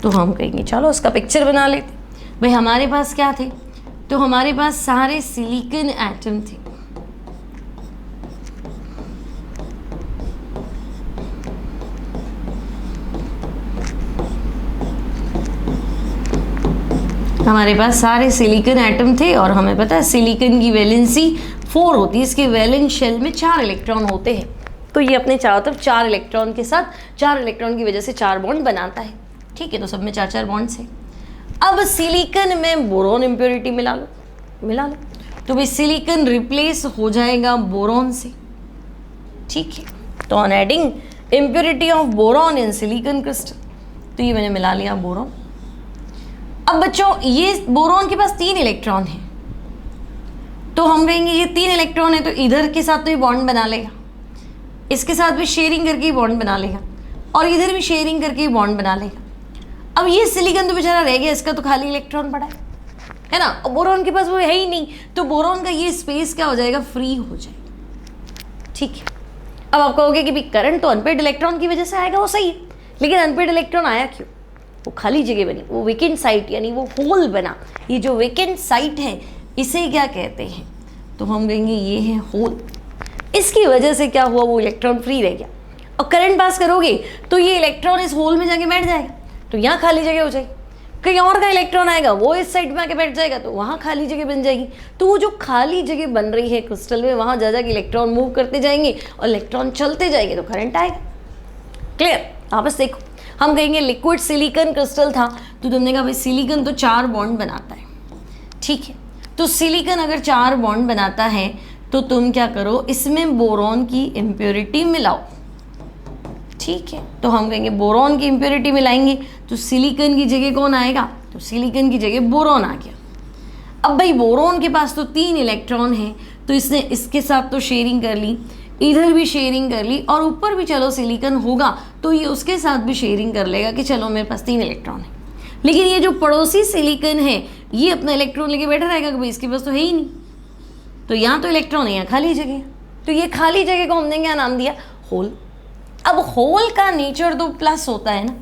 तो हम कहेंगे चलो उसका पिक्चर बना लेते। भाई हमारे पास क्या थे, तो हमारे पास सारे सिलिकॉन एटम थे, हमारे पास सारे सिलिकॉन एटम थे, और हमें पता है सिलिकॉन की वैलेंसी 4 होती है, इसके वैलेंस शेल में 4 इलेक्ट्रॉन होते हैं, तो ये अपने चारों तरफ 4 इलेक्ट्रॉन के साथ 4 इलेक्ट्रॉन की वजह से 4 बॉन्ड बनाता है। ठीक है, तो सब में 4-4 बॉन्ड्स है। अब सिलिकॉन में बोरॉन इम्प्योरिटी मिला लो, तो भाई सिलिकॉन रिप्लेस हो जाएगा बोरॉन से। ठीक है, तो on adding impurity of boron in silicon crystal, तो ये मैंने मिला लिया बोरॉन। अब बच्चों ये बोरॉन के पास 3 इलेक्ट्रॉन है, तो हम कहेंगे ये 3 इलेक्ट्रॉन है, तो इधर के साथ तो ये बॉन्ड बना लेगा, इसके साथ भी शेयरिंग करके ही बॉन्ड बना लेगा, और इधर भी शेयरिंग करके ही बॉन्ड बना लेगा। अब ये सिलिकॉन तो बेचारा रह गया, इसका तो खाली इलेक्ट्रॉन पड़ा है ना, और बोरॉन के पास वो है ही नहीं, तो बोरॉन का ये स्पेस क्या हो जाएगा, फ्री हो जाएगा। ठीक है, अब आप कहोगे कि भाई करंट तो अनपेड इलेक्ट्रॉन की वजह से आएगा, वो सही है, लेकिन अनपेड इलेक्ट्रॉन आया क्यों, वो खाली जगह बनी, वो वेकेंट साइट यानी वो होल बना। ये जो वेकेंट साइट है इसे क्या कहते हैं, तो हम कहेंगे ये है होल। इसकी वजह से क्या हुआ, वो इलेक्ट्रॉन फ्री रह गया, और करंट पास करोगे तो ये इलेक्ट्रॉन इस होल में जाके बैठ जाएगा, तो यहाँ खाली जगह हो जाएगी। कहीं और का इलेक्ट्रॉन आएगा, वो इस साइड में आके बैठ जाएगा, तो वहाँ खाली जगह बन जाएगी। तो वो जो खाली जगह बन रही है क्रिस्टल में, वहाँ जा जाके इलेक्ट्रॉन मूव करते जाएंगे और इलेक्ट्रॉन चलते जाएंगे, तो करंट आएगा। क्लियर, वापस देखो, हम कहेंगे लिक्विड सिलिकॉन क्रिस्टल था, तो तुमने कहा भाई सिलिकॉन तो 4 बॉन्ड बनाता है, ठीक है। तो सिलिकॉन अगर 4 बॉन्ड बनाता है तो तुम क्या करो, इसमें बोरॉन की इम्प्योरिटी मिलाओ, ठीक है। तो हम कहेंगे बोरॉन की इम्प्योरिटी मिलाएंगे तो सिलिकॉन की जगह कौन आएगा, तो सिलिकॉन की जगह बोरॉन आ गया। अब भाई बोरॉन के पास तो 3 इलेक्ट्रॉन है, तो इसने इसके साथ तो शेयरिंग कर ली, इधर भी शेयरिंग कर ली, और ऊपर भी चलो सिलिकॉन होगा तो ये उसके साथ भी शेयरिंग कर लेगा कि चलो मेरे पास 3 इलेक्ट्रॉन है। लेकिन ये जो पड़ोसी सिलिकॉन है ये अपना इलेक्ट्रॉन लेके बैठा रहेगा कि भाई इसके पास तो है ही नहीं, तो यहाँ तो इलेक्ट्रॉन है, यहाँ खाली जगह। तो ये खाली जगह को हमने क्या नाम दिया, होल। अब होल का नेचर तो प्लस होता है ना,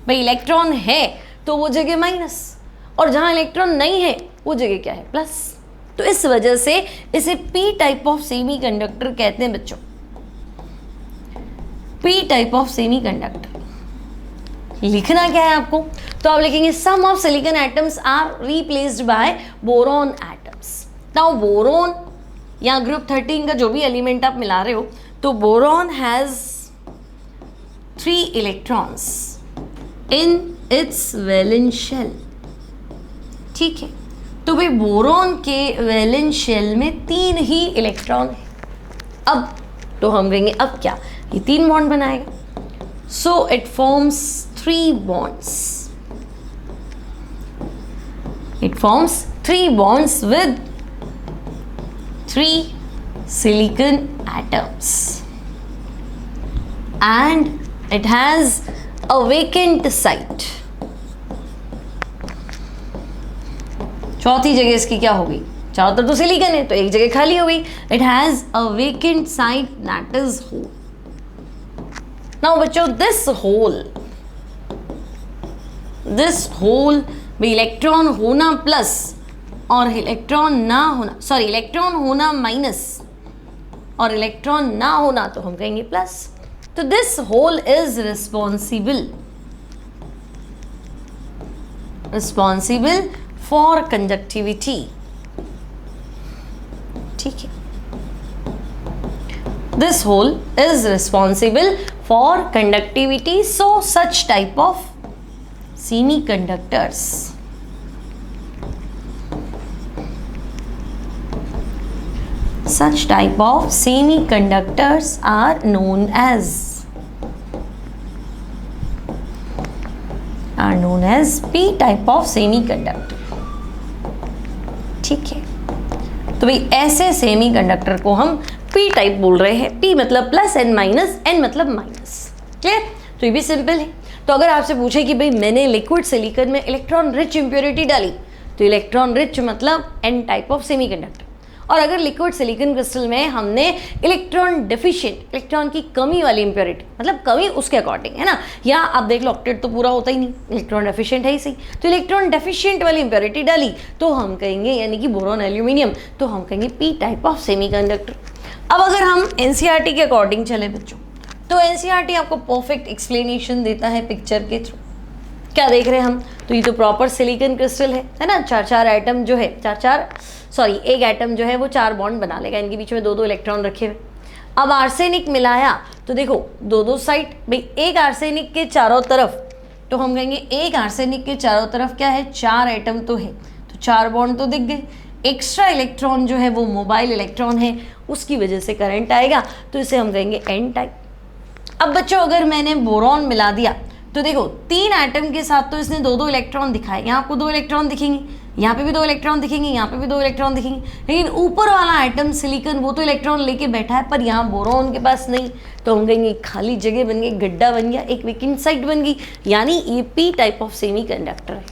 भाई इलेक्ट्रॉन है तो वो जगह माइनस, और जहाँ इलेक्ट्रॉन नहीं है वो जगह क्या है, प्लस। तो इस वजह से इसे पी टाइप ऑफ सेमीकंडक्टर कहते हैं बच्चों, पी टाइप ऑफ सेमीकंडक्टर। लिखना क्या है आपको, तो आप लिखेंगे some of silicon atoms are replaced by boron atoms. Now boron या ग्रुप 13 का जो भी एलिमेंट आप मिला रहे हो, तो boron has 3 electrons in its valence shell, ठीक है। तो भाई बोरॉन के वैलेंस शेल में 3 ही इलेक्ट्रॉन है। अब तो हम कहेंगे अब क्या, ये 3 बॉन्ड बनाएगा, so it forms 3 bonds. It forms 3 bonds with 3 silicon atoms, and it has a vacant site. चौथी जगह इसकी क्या होगी, चारों तरफ तो सिलिकॉन है तो एक जगह खाली हो गई, it has a vacant site that is hole. Now बच्चों दिस होल में इलेक्ट्रॉन होना प्लस और इलेक्ट्रॉन ना होना, सॉरी इलेक्ट्रॉन होना माइनस और इलेक्ट्रॉन ना होना तो हम कहेंगे प्लस। तो this hole is responsible for conductivity, ठीक है। This hole is responsible for conductivity, so such type of semiconductors are known as p type of semiconductor, ठीक है। तो भाई ऐसे सेमीकंडक्टर को हम p टाइप बोल रहे हैं, p मतलब प्लस, n माइनस, n मतलब माइनस, क्लियर। तो ये भी सिंपल है। तो अगर आपसे पूछे कि भाई मैंने लिक्विड सिलिकॉन में इलेक्ट्रॉन रिच इम्प्योरिटी डाली, तो इलेक्ट्रॉन रिच मतलब एन टाइप ऑफ सेमीकंडक्टर, और अगर लिक्विड सिलिकॉन क्रिस्टल में हमने इलेक्ट्रॉन डेफिशिएंट, इलेक्ट्रॉन की कमी वाली इम्प्योरिटी, मतलब कमी उसके अकॉर्डिंग है ना, या आप देख लो ऑक्टेट तो पूरा होता ही नहीं, इलेक्ट्रॉन डेफिशिएंट है ही सही, तो इलेक्ट्रॉन डेफिशिएंट वाली इम्प्योरिटी डाली तो हम कहेंगे, यानी कि बोरॉन एल्यूमिनियम, तो हम कहेंगे पी टाइप ऑफ सेमीकंडक्टर। अब अगर हम एनसीईआरटी के अकॉर्डिंग चले बच्चों, तो एनसीईआरटी आपको परफेक्ट एक्सप्लेनेशन देता है पिक्चर के थ्रू। क्या देख रहे हैं हम, तो ये तो प्रॉपर सिलिकॉन क्रिस्टल है ना, 4 एटम जो है, एक एटम जो है वो 4 बॉन्ड बना लेगा, इनके बीच में 2 इलेक्ट्रॉन रखे हुए। अब आर्सेनिक मिलाया तो देखो 2 साइड, भाई एक आर्सेनिक के चारों तरफ, तो हम कहेंगे एक आर्सेनिक के चारों तरफ क्या है, 4 एटम तो है, तो 4 बॉन्ड तो दिख गए। एक्स्ट्रा इलेक्ट्रॉन जो है वो मोबाइल इलेक्ट्रॉन है, उसकी वजह से करंट आएगा, तो इसे हम कहेंगे एन टाइप। अब बच्चों अगर मैंने बोरॉन मिला दिया तो देखो 3 एटम के साथ तो इसने 2 इलेक्ट्रॉन दिखाए, यहाँ आपको 2 इलेक्ट्रॉन दिखेंगे, यहाँ पे भी 2 इलेक्ट्रॉन दिखेंगे, यहाँ पे भी 2 इलेक्ट्रॉन दिखेंगे, लेकिन ऊपर वाला एटम सिलिकॉन वो तो इलेक्ट्रॉन लेके बैठा है, पर यहाँ बोरॉन के पास नहीं, तो हम कहेंगे खाली जगह बन गई, गड्ढा बन गया, एक वेकेंट साइट बन गई, यानी ये पी टाइप ऑफ सेमीकंडक्टर है।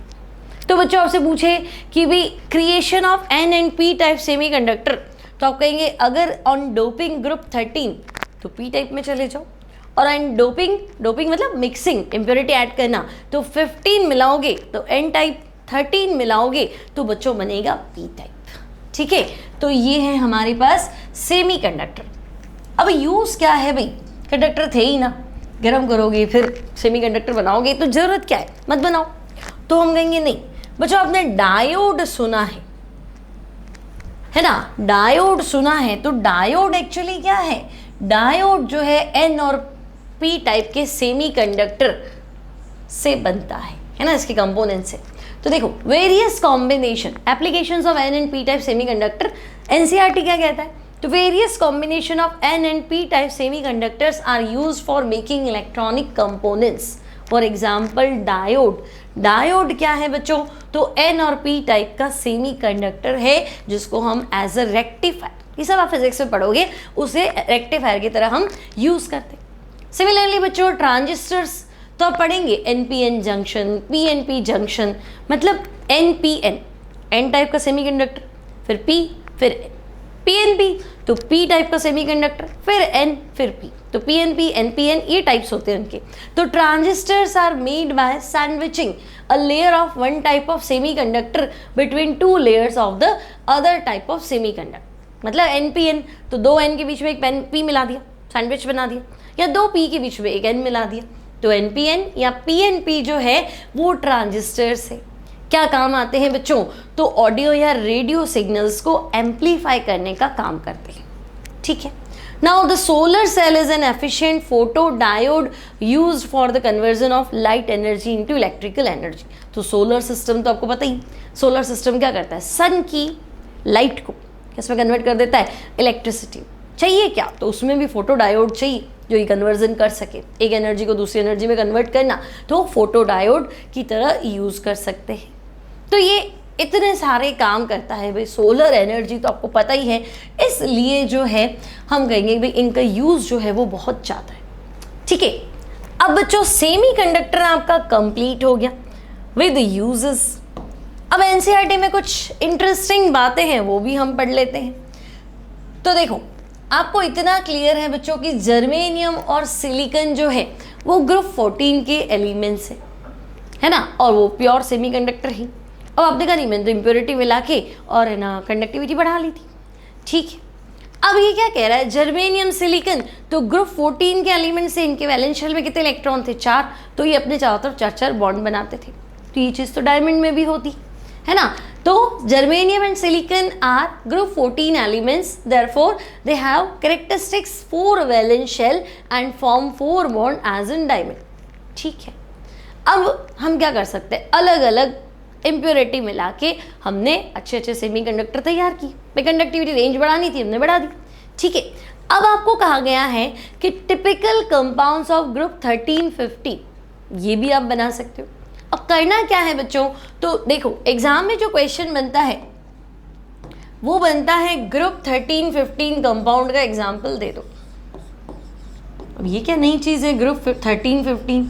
तो बच्चों आपसे पूछे कि भाई creation of N and P type semiconductor, तो आप कहेंगे अगर ऑन डोपिंग ग्रुप 13 तो पी टाइप में चले जाओ, और एन डोपिंग मतलब मिक्सिंग, इम्प्योरिटी ऐड करना, तो 15 मिलाओगे तो एन टाइप, 13 मिलाओगे तो बच्चों बनेगा पी टाइप, ठीक है। तो ये है हमारे पास सेमीकंडक्टर। अब यूज़ क्या है भाई, कंडक्टर थे ही ना, गर्म करोगे फिर सेमीकंडक्टर बनाओगे तो ज़रूरत क्या है, मत बनाओ। तो हम कहेंगे नहीं बच्चों, आपने डायोड सुना है ना, डायोड सुना है, तो डायोड एक्चुअली क्या है, डायोड जो है एन और पी टाइप के सेमीकंडक्टर से बनता है ना, इसके कंपोनेंट से। तो देखो various combination applications of N and P type semiconductor, NCERT क्या कहता है, तो various combination of N and P type semiconductors are used for making electronic components. For example diode, diode क्या है बच्चों, तो एन और पी टाइप का सेमीकंडक्टर है जिसको हम एज अ रेक्टिफायर, ये सब आप फिजिक्स में पढ़ोगे, उसे रेक्टिफायर की तरह हम यूज करते हैं। सिमिलरली बच्चों ट्रांजिस्टर्स तो आप पढ़ेंगे एनपीएन जंक्शन, पीएनपी जंक्शन, मतलब एनपीएन एन टाइप का सेमीकंडक्टर, फिर पी, फिर पीएनपी तो पी टाइप का सेमीकंडक्टर, फिर एन, फिर पी, तो पीएनपी एनपीएन ये टाइप्स होते हैं उनके। तो transistors are made by sandwiching a layer of one type of semiconductor between two layers of the other type of semiconductor. मतलब एनपीएन तो दो एन के बीच में एक पेन पी मिला दिया, सैंडविच बना दिया, या दो पी के बीच में एक एन मिला दिया, तो एनपीएन या पीएनपी जो है वो ट्रांजिस्टर्स है। क्या काम आते हैं बच्चों, तो ऑडियो या रेडियो सिग्नल्स को एम्पलीफाई करने का काम करते हैं, ठीक है। Now the solar cell is an efficient photo diode used for the conversion of light energy into electrical energy. तो सोलर सिस्टम तो आपको पता ही, सोलर सिस्टम क्या करता है, सन की लाइट को किसमें कन्वर्ट कर देता है, इलेक्ट्रिसिटी। चाहिए क्या, तो उसमें भी फोटो डायोड चाहिए जो ये कन्वर्जन कर सके, एक एनर्जी को दूसरी एनर्जी में कन्वर्ट करना, तो फोटो डायोड की तरह यूज कर सकते हैं। तो ये इतने सारे काम करता है भाई, सोलर एनर्जी तो आपको पता ही है, इसलिए जो है हम कहेंगे भाई इनका यूज जो है वो बहुत ज़्यादा है, ठीक है। अब बच्चों सेमीकंडक्टर आपका कंप्लीट हो गया विद यूजेस। अब एनसीईआरटी में कुछ इंटरेस्टिंग बातें हैं वो भी हम पढ़ लेते हैं। तो देखो आपको इतना क्लियर है बच्चों कि जर्मेनियम और सिलिकॉन जो है वो ग्रुप 14 के एलिमेंट्स है ना, और वो प्योर सेमीकंडक्टर ही। अब आपने कहा नहीं मैंने तो इम्प्योरिटी मिला के और है ना कंडक्टिविटी बढ़ा ली थी, ठीक है। अब ये क्या कह रहा है, जर्मेनियम सिलिकॉन तो ग्रुप 14 के एलिमेंट से, इनके वैलेंस शेल में कितने इलेक्ट्रॉन थे, 4, तो ये अपने चारों तरफ 4-4 बॉन्ड बनाते थे। तो ये चीज़ तो डायमंड में भी होती है ना। तो germanium and silicon are group 14 elements, therefore they have characteristics 4 valence shell and form 4 bond as in diamond, ठीक है। अब हम क्या कर सकते हैं, अलग अलग इम्प्योरिटी मिला के हमने अच्छे अच्छे सेमीकंडक्टर तैयार की, कंडक्टिविटी रेंज बढ़ानी थी हमने बढ़ा दी, ठीक है। अब आपको कहा गया है कि टिपिकल कंपाउंड्स ऑफ ग्रुप 13-15 ये भी आप बना सकते हो। अब करना क्या है बच्चों, तो देखो एग्जाम में जो क्वेश्चन बनता है वो बनता है ग्रुप 13-15 कंपाउंड का एग्जाम्पल दे दो। अब ये क्या नई चीज़ है ग्रुप 13-15,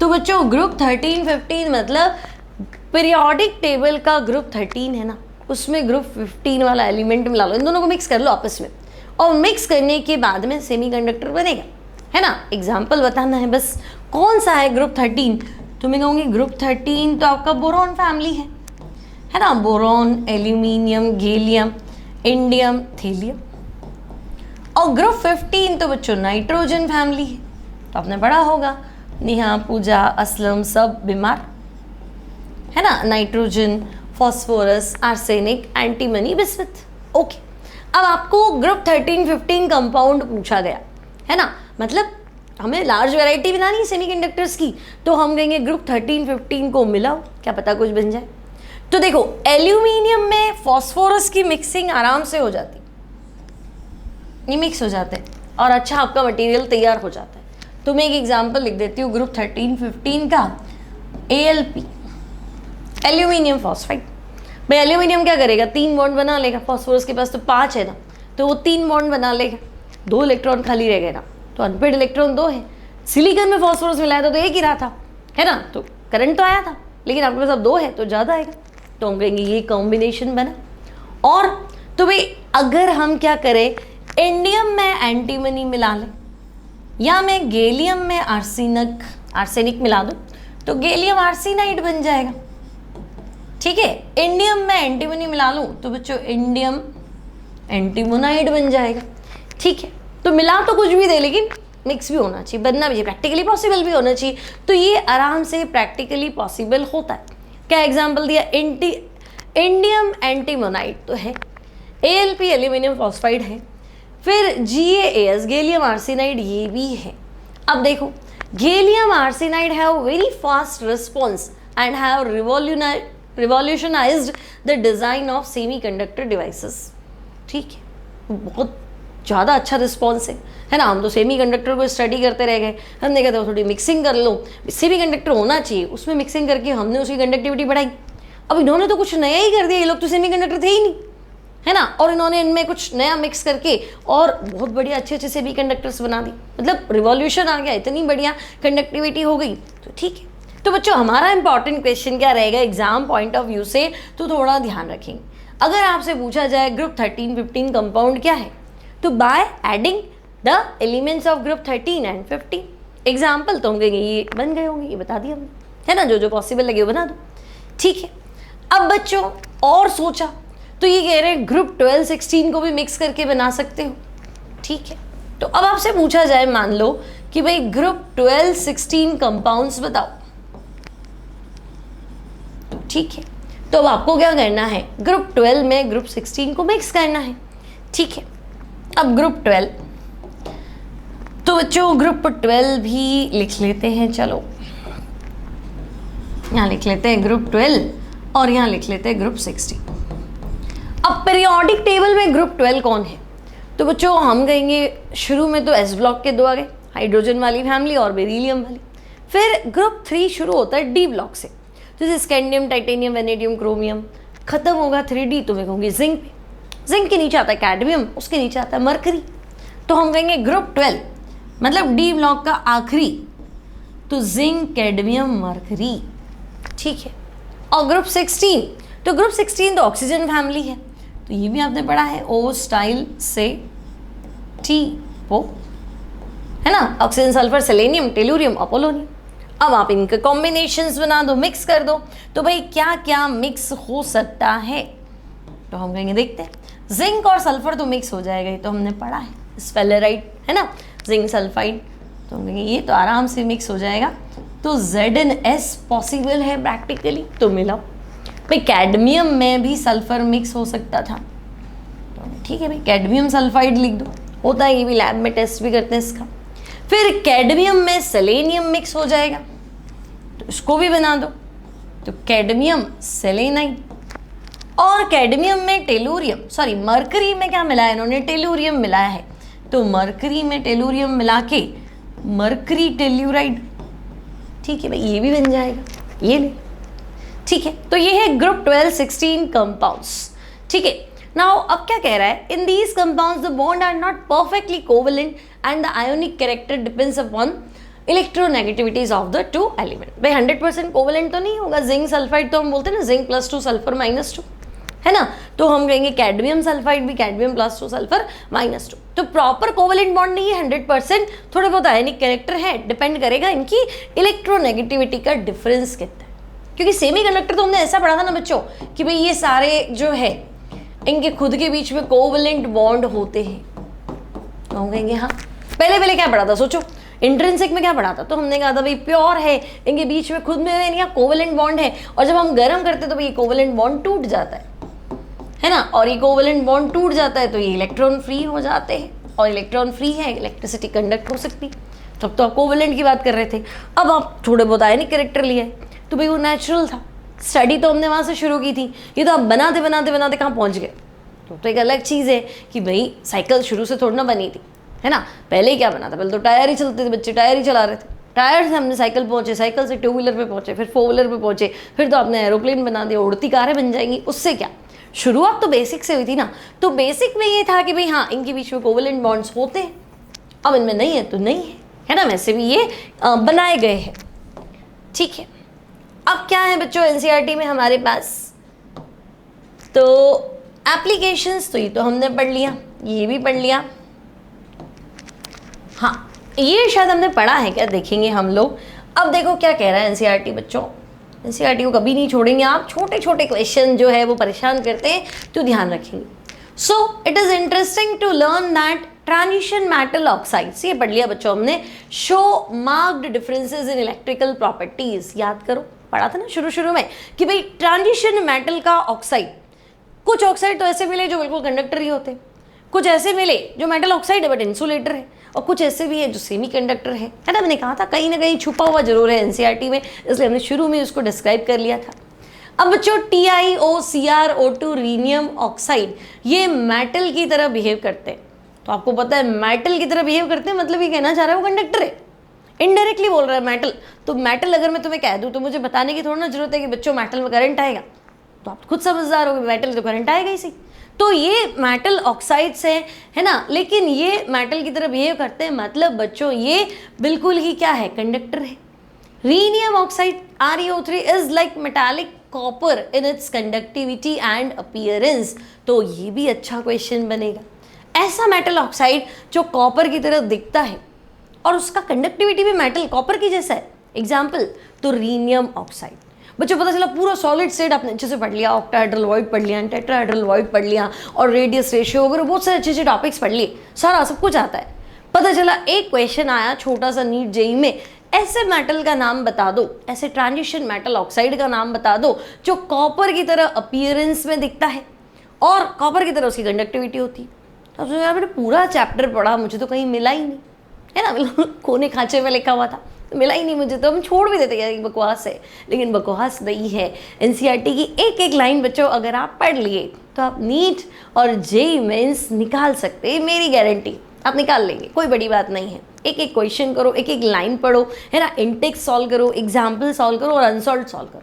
तो बच्चों ग्रुप 13-15 मतलब पीरियोडिक टेबल का ग्रुप 13 है ना, उसमें ग्रुप 15 वाला एलिमेंट मिला लो, इन दोनों को मिक्स कर लो आपस में, और मिक्स करने के बाद में सेमीकंडक्टर बनेगा, है ना। एग्जाम्पल बताना है बस, कौन सा है ग्रुप 13, तो मैं कहूँगी ग्रुप 13 तो आपका बोरॉन फैमिली है ना, बोरॉन, एल्यूमिनियम, गैलियम, इंडियम, थीलियम। और ग्रुप 15 तो बच्चों नाइट्रोजन फैमिली है, तो आपने पढ़ा होगा, नेहा, पूजा, असलम सब बीमार, है ना, nitrogen, phosphorus, arsenic, antimony, bismuth, okay. अब आपको ग्रुप 13-15 कंपाउंड पूछा गया है ना, मतलब हमें लार्ज वैरायटी बनानी है सेमीकंडक्टर्स की, तो हम कहेंगे ग्रुप 13-15 को मिलाओ, क्या पता कुछ बन जाए। तो देखो एल्यूमिनियम में फॉस्फोरस की मिक्सिंग आराम से हो जाती, ये मिक्स हो जाते हैं और अच्छा आपका मटेरियल तैयार हो जाता है। तो मैं एक एग्जांपल लिख देती हूँ ग्रुप 13-15 का, ALP एल्यूमिनियम फॉस्फाइड। भाई एल्यूमिनियम क्या करेगा, 3 बॉन्ड बना लेगा, फॉस्फोरस के पास तो 5 है ना, तो वो 3 बॉन्ड बना लेगा, 2 इलेक्ट्रॉन खाली रह गए ना, तो अनपेड इलेक्ट्रॉन 2 है। सिलिकॉन में फॉस्फोरस मिलाया था तो एक ही रहा था, है ना, तो करंट तो आया था, लेकिन आपके पास अब 2 है तो ज़्यादा आएगा, तो हम कहेंगे ये कॉम्बिनेशन बना। और तो भाई अगर हम क्या करें, इंडियम में एंटीमनी मिला लें या मैं गैलियम में आर्सेनिक मिला दूँ तो गैलियम आर्सेनाइड बन जाएगा, ठीक है। इंडियम में एंटीमनी मिला लूँ तो बच्चों इंडियम एंटीमोनाइड बन जाएगा, ठीक है। तो मिला तो कुछ भी दे, लेकिन मिक्स भी होना चाहिए, बनना भी चाहिए, प्रैक्टिकली पॉसिबल भी होना चाहिए, तो ये आराम से प्रैक्टिकली पॉसिबल होता है। क्या एग्जाम्पल दिया, इंडियम एंटीमोनाइड तो है, ALP एल्यूमिनियम फॉस्फाइड है, फिर GaAs गैलियम आर्सेनाइड ये भी है। अब देखो Gallium arsenide have very fast response and have revolutionized the design of semiconductor devices. ठीक है, बहुत ज़्यादा अच्छा रिस्पॉन्स है ना। हम तो सेमी कंडक्टर को स्टडी करते रह गए, हमने कहा थोड़ी मिक्सिंग कर लो, सेमी कंडक्टर होना चाहिए, उसमें मिक्सिंग करके हमने उसकी कंडक्टिविटी बढ़ाई। अब इन्होंने तो कुछ नया ही कर दिया, ये लोग तो सेमी कंडक्टर थे ही नहीं, है ना, और इन्होंने इनमें कुछ नया मिक्स करके और बहुत बढ़िया अच्छे अच्छे सेमी कंडक्टर्स बना दी, मतलब रिवॉल्यूशन आ गया, इतनी बढ़िया कंडक्टिविटी हो गई। तो ठीक है, तो बच्चों हमारा इंपॉर्टेंट क्वेश्चन क्या रहेगा एग्जाम पॉइंट ऑफ व्यू से, तो थोड़ा ध्यान रखेंगे। अगर आपसे पूछा जाए ग्रुप 13, 15 कंपाउंड क्या है, तो by adding the elements of group 13 and 15 example तो होंगे ये बन गए होंगे, ये बता दिया हमने, है ना, जो जो पॉसिबल लगे वो बना दो। ठीक है, अब बच्चों और सोचा तो ये कह रहे हैं ग्रुप 12, 16 को भी मिक्स करके बना सकते हो। ठीक है, तो अब आपसे पूछा जाए मान लो कि भाई ग्रुप 12, 16 कंपाउंड्स बताओ, ठीक है, तो अब आपको क्या करना है, ग्रुप 12 में ग्रुप 16 को मिक्स करना है। ठीक है, अब ग्रुप 12, तो बच्चों ग्रुप 12 भी लिख लेते हैं, चलो यहाँ लिख लेते हैं ग्रुप 12 और यहाँ लिख लेते हैं ग्रुप 16। अब पीरियोडिक टेबल में ग्रुप 12 कौन है, तो बच्चों हम कहेंगे शुरू में तो एस ब्लॉक के दो आ गए, हाइड्रोजन वाली फैमिली और बेरिलियम वाली। फिर ग्रुप 3 शुरू होता है डी ब्लॉक से, जैसे स्कैंडियम, टाइटेनियम, वेनेडियम, क्रोमियम। खत्म होगा 3D तो मैं कहूँगी जिंक पे, जिंक के नीचे आता है कैडमियम, उसके नीचे आता है मरकरी। तो हम कहेंगे ग्रुप 12 मतलब डी ब्लॉक का आखिरी, तो जिंक, कैडमियम, मरकरी। ठीक है, और ग्रुप 16, तो ग्रुप 16 तो ऑक्सीजन फैमिली है, तो ये भी आपने पढ़ा है, ओ स्टाइल से टी वो, है ना, ऑक्सीजन, सल्फर, सेलेनियम, टेलुरियम, अपोलोनियम। अब आप इनके कॉम्बिनेशंस बना दो, मिक्स कर दो, तो भाई क्या क्या मिक्स हो सकता है, तो हम कहेंगे देखते हैं। जिंक और सल्फर तो मिक्स हो जाएगा, ये तो हमने पढ़ा है, स्फेलेराइड, है ना, जिंक सल्फाइड, तो हम कहेंगे ये तो आराम से मिक्स हो जाएगा। तो ZnS पॉसिबल है प्रैक्टिकली, तो मिलाओ भाई। कैडमियम में भी सल्फर मिक्स हो सकता था, तो ठीक है भाई, कैडमियम सल्फाइड लिख दो, होता है, ये भी लैब में टेस्ट भी करते हैं इसका। फिर कैडमियम में सेलेनियम मिक्स हो जाएगा, तो इसको भी बना दो, तो कैडमियम सेलेनाइड। और कैडमियम में टेलुरियम, सॉरी मरकरी में क्या मिलाया इन्होंने, टेलुरियम मिलाया है, तो मरकरी में टेलुरियम मिला के मरकरी टेल्यूराइड। ठीक है भाई, ये भी बन जाएगा, ये ले। ठीक है, तो ये है ग्रुप 12, 16 कंपाउंड्स। ठीक है, नाउ अब क्या कह रहा है, in these compounds the bond are not perfectly covalent and the ionic character depends upon electronegativities of the two element. भाई 100% कोवेलेंट तो नहीं होगा, जिंक सल्फाइड तो हम बोलते हैं ना जिंक +2 सल्फर -2, है ना, तो हम कहेंगे कैडमियम सल्फाइड भी कैडमियम +2 सल्फर -2। तो प्रॉपर कोवेलेंट बॉन्ड नहीं है 100%, थोड़े बहुत आयनिक कैरेक्टर है, डिपेंड करेगा इनकी इलेक्ट्रोनेगेटिविटी का डिफरेंस कितना है। क्योंकि सेमी कंडक्टर तो हमने ऐसा पढ़ा था ना बच्चों कि भाई ये सारे जो है इनके खुद के बीच में कोवेलेंट बॉन्ड होते हैं, तो हम कहेंगे हाँ। पहले क्या पढ़ा था, सोचो इंट्रिंसिक में क्या पढ़ा था, तो हमने कहा था भाई प्योर है, इनके बीच में खुद में इनका कोवेलेंट बॉन्ड है, और जब हम गर्म करते तो भाई ये कोवेलेंट बॉन्ड टूट जाता है ना, और ये कोवेलेंट बॉन्ड टूट जाता है तो ये इलेक्ट्रॉन फ्री हो जाते हैं, और इलेक्ट्रॉन फ्री है, इलेक्ट्रिसिटी कंडक्ट हो सकती। तब तो आप कोवेलेंट की बात कर रहे थे, अब आप थोड़े बहुत आयनिक कैरेक्टर लिए, तो भाई वो नेचुरल था, स्टडी तो हमने वहाँ से शुरू की थी, ये तो आप बनाते बनाते कहाँ पहुँच गए। तो एक अलग चीज़ है कि भाई साइकिल शुरू से थोड़ी ना बनी थी, है ना, पहले क्या बना था, पहले तो टायर ही चलते थे, बच्चे टायर ही चला रहे थे, टायर से हमने साइकिल पहुँचे, साइकिल से 2 व्हीलर पे पहुँचे, फिर 4 व्हीलर पे पहुँचे, फिर तो आपने एरोप्लेन बना दिया, उड़ती कारें बन जाएंगी। उससे क्या, शुरुआत तो बेसिक से हुई थी ना, तो बेसिक में ये था कि भाई हाँ इनके बीच में कोवेलेंट बॉन्ड्स होते हैं, अब इनमें नहीं है तो नहीं है ना, वैसे भी ये बनाए गए हैं। ठीक है, अब क्या है बच्चों एनसीईआरटी में हमारे पास, तो एप्लीकेशंस, तो ये तो हमने पढ़ लिया, ये भी पढ़ लिया, हाँ ये शायद हमने पढ़ा है क्या, देखेंगे हम लोग। अब देखो क्या कह रहा है एनसीईआरटी बच्चों, एनसीईआरटी को कभी नहीं छोड़ेंगे आप, छोटे छोटे क्वेश्चन जो है वो परेशान करते हैं, तो ध्यान रखेंगे। So it is interesting to learn that transition metal oxides, ये पढ़ लिया बच्चों हमने, show marked differences in electrical properties. याद करो, पढ़ा था ना शुरू में कि भाई ट्रांजिशन मेटल का ऑक्साइड, कुछ ऑक्साइड तो ऐसे मिले जो बिल्कुल कंडक्टर ही होते, कुछ ऐसे मिले जो मेटल ऑक्साइड है बट इंसुलेटर है, और कुछ ऐसे भी है जो सेमी कंडक्टर है ना। मैंने कहा था कहीं ना कहीं छुपा हुआ जरूर है एनसीईआरटी में, इसलिए हमने शुरू में उसको डिस्क्राइब कर लिया था। अब बच्चों TiOCrO2 रीनियम ऑक्साइड ये मेटल की तरह बिहेव करते हैं। तो आपको पता है मेटल की तरह बिहेव करते हैं, मतलब ये कहना चाह रहा है वो कंडक्टर है, इनडायरेक्टली बोल रहा है मेटल। तो मेटल अगर मैं तुम्हें कह दूं तो मुझे बताने की थोड़ी ना जरूरत है कि बच्चों मेटल में करंट आएगा, तो आप खुद समझदार हो, मेटल तो करंट आएगा ही सही। तो ये मेटल ऑक्साइड्स है ना, लेकिन ये मेटल की तरह बिहेव करते हैं, मतलब बच्चों ये बिल्कुल ही क्या है, कंडक्टर है। Rhenium oxide ReO3 is like metallic copper in its conductivity and appearance. तो ये भी अच्छा क्वेश्चन बनेगा, ऐसा मेटल ऑक्साइड जो कॉपर की तरह दिखता है और उसका कंडक्टिविटी भी मेटल कॉपर की जैसा है। एग्जाम्पल तो रीनियम ऑक्साइड। बच्चों पता चला पूरा सॉलिड स्टेट आपने अच्छे से पढ़ लिया, ऑक्टाहेड्रल वॉइड पढ़ लिया, टेट्राहेड्रल वॉइड पढ़ लिया और रेडियस रेशियो वगैरह बहुत सारे अच्छे अच्छे टॉपिक्स पढ़ लिए, सारा सब कुछ आता है। पता चला एक क्वेश्चन आया छोटा सा नीट जेई में, ऐसे मेटल का नाम बता दो, ऐसे ट्रांजिशन मेटल ऑक्साइड का नाम बता दो जो कॉपर की तरह अपीयरेंस में दिखता है और कॉपर की तरह उसकी कंडक्टिविटी होती है। तो यार मैंने पूरा चैप्टर पढ़ा, मुझे तो कहीं मिला ही नहीं, है ना, बिल्कुल कोने खांचे में लिखा हुआ था, मिला ही नहीं मुझे, तो हम छोड़ भी देते यार बकवास है। लेकिन बकवास नहीं है, एनसीईआरटी की एक एक लाइन बच्चों अगर आप पढ़ लिए तो आप नीट और जेईई मेंस निकाल सकते हैं, मेरी गारंटी, आप निकाल लेंगे, कोई बड़ी बात नहीं है। एक एक क्वेश्चन करो, एक एक लाइन पढ़ो, है ना, इंटेक्स सॉल्व करो, एग्जाम्पल सॉल्व करो और अनसॉल्व सॉल्व करो,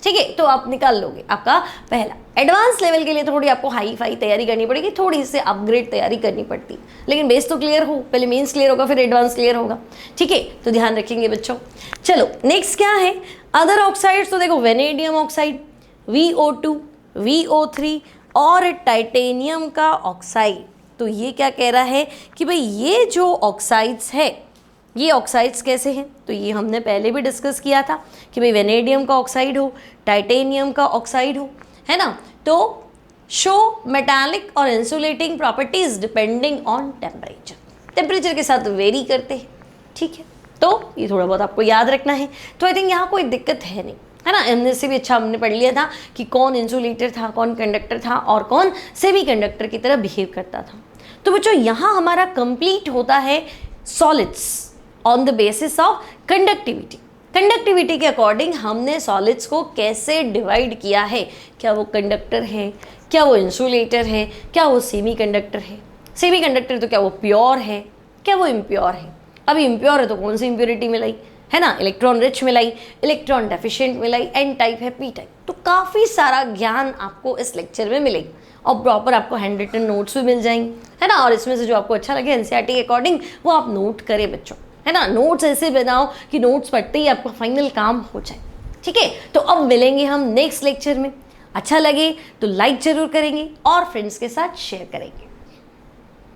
ठीक है, तो आप निकाल लोगे। आपका पहला एडवांस लेवल के लिए थोड़ी आपको हाई फाई तैयारी करनी पड़ेगी, थोड़ी से अपग्रेड तैयारी करनी पड़ती, लेकिन बेस तो क्लियर हो, पहले मेंस क्लियर होगा फिर एडवांस क्लियर होगा, ठीक है, तो ध्यान रखेंगे बच्चों। चलो नेक्स्ट क्या है, अदर ऑक्साइड्स। तो देखो वेनेडियम ऑक्साइड, VO2, VO3 और टाइटेनियम का ऑक्साइड। तो ये क्या कह रहा है कि भाई ये जो ऑक्साइड्स है, ये ऑक्साइड्स कैसे हैं, तो ये हमने पहले भी डिस्कस किया था कि भाई वेनेडियम का ऑक्साइड हो, टाइटेनियम का ऑक्साइड हो, है ना, तो शो मेटालिक और insulating properties depending on temperature, temperature के साथ वेरी करते हैं, ठीक है, तो ये थोड़ा बहुत आपको याद रखना है। तो आई थिंक यहाँ कोई दिक्कत है नहीं, है ना, हमने से भी अच्छा हमने पढ़ लिया था कि कौन इंसुलेटर था, कौन कंडक्टर था और कौन सेमी कंडक्टर की तरह बिहेव करता था। तो बच्चों यहाँ हमारा कंप्लीट होता है solids on the basis of conductivity. Conductivity के अकॉर्डिंग हमने सॉलिड्स को कैसे डिवाइड किया है, क्या वो कंडक्टर है, क्या वो इंसुलेटर है, क्या वो सेमी कंडक्टर है, सेमी कंडक्टर तो क्या वो प्योर है, क्या वो इम्प्योर है। अभी इम्प्योर है तो कौन सी इम्प्योरिटी मिलाई, है ना, इलेक्ट्रॉन रिच मिलाई, इलेक्ट्रॉन डेफिशिएंट मिलाई, एन टाइप है, पी टाइप। तो काफ़ी सारा ज्ञान आपको इस लेक्चर में मिलेगा और प्रॉपर आपको हैंड रिटन नोट्स भी मिल जाएंगे, है ना, और इसमें से जो आपको अच्छा लगे एनसीईआरटी के अकॉर्डिंग वो आप नोट करें बच्चों, है ना, नोट्स ऐसे बनाओ कि नोट्स पढ़ते ही आपका फाइनल काम हो जाए, ठीक है। तो अब मिलेंगे हम नेक्स्ट लेक्चर में, अच्छा लगे तो लाइक जरूर करेंगे और फ्रेंड्स के साथ शेयर करेंगे।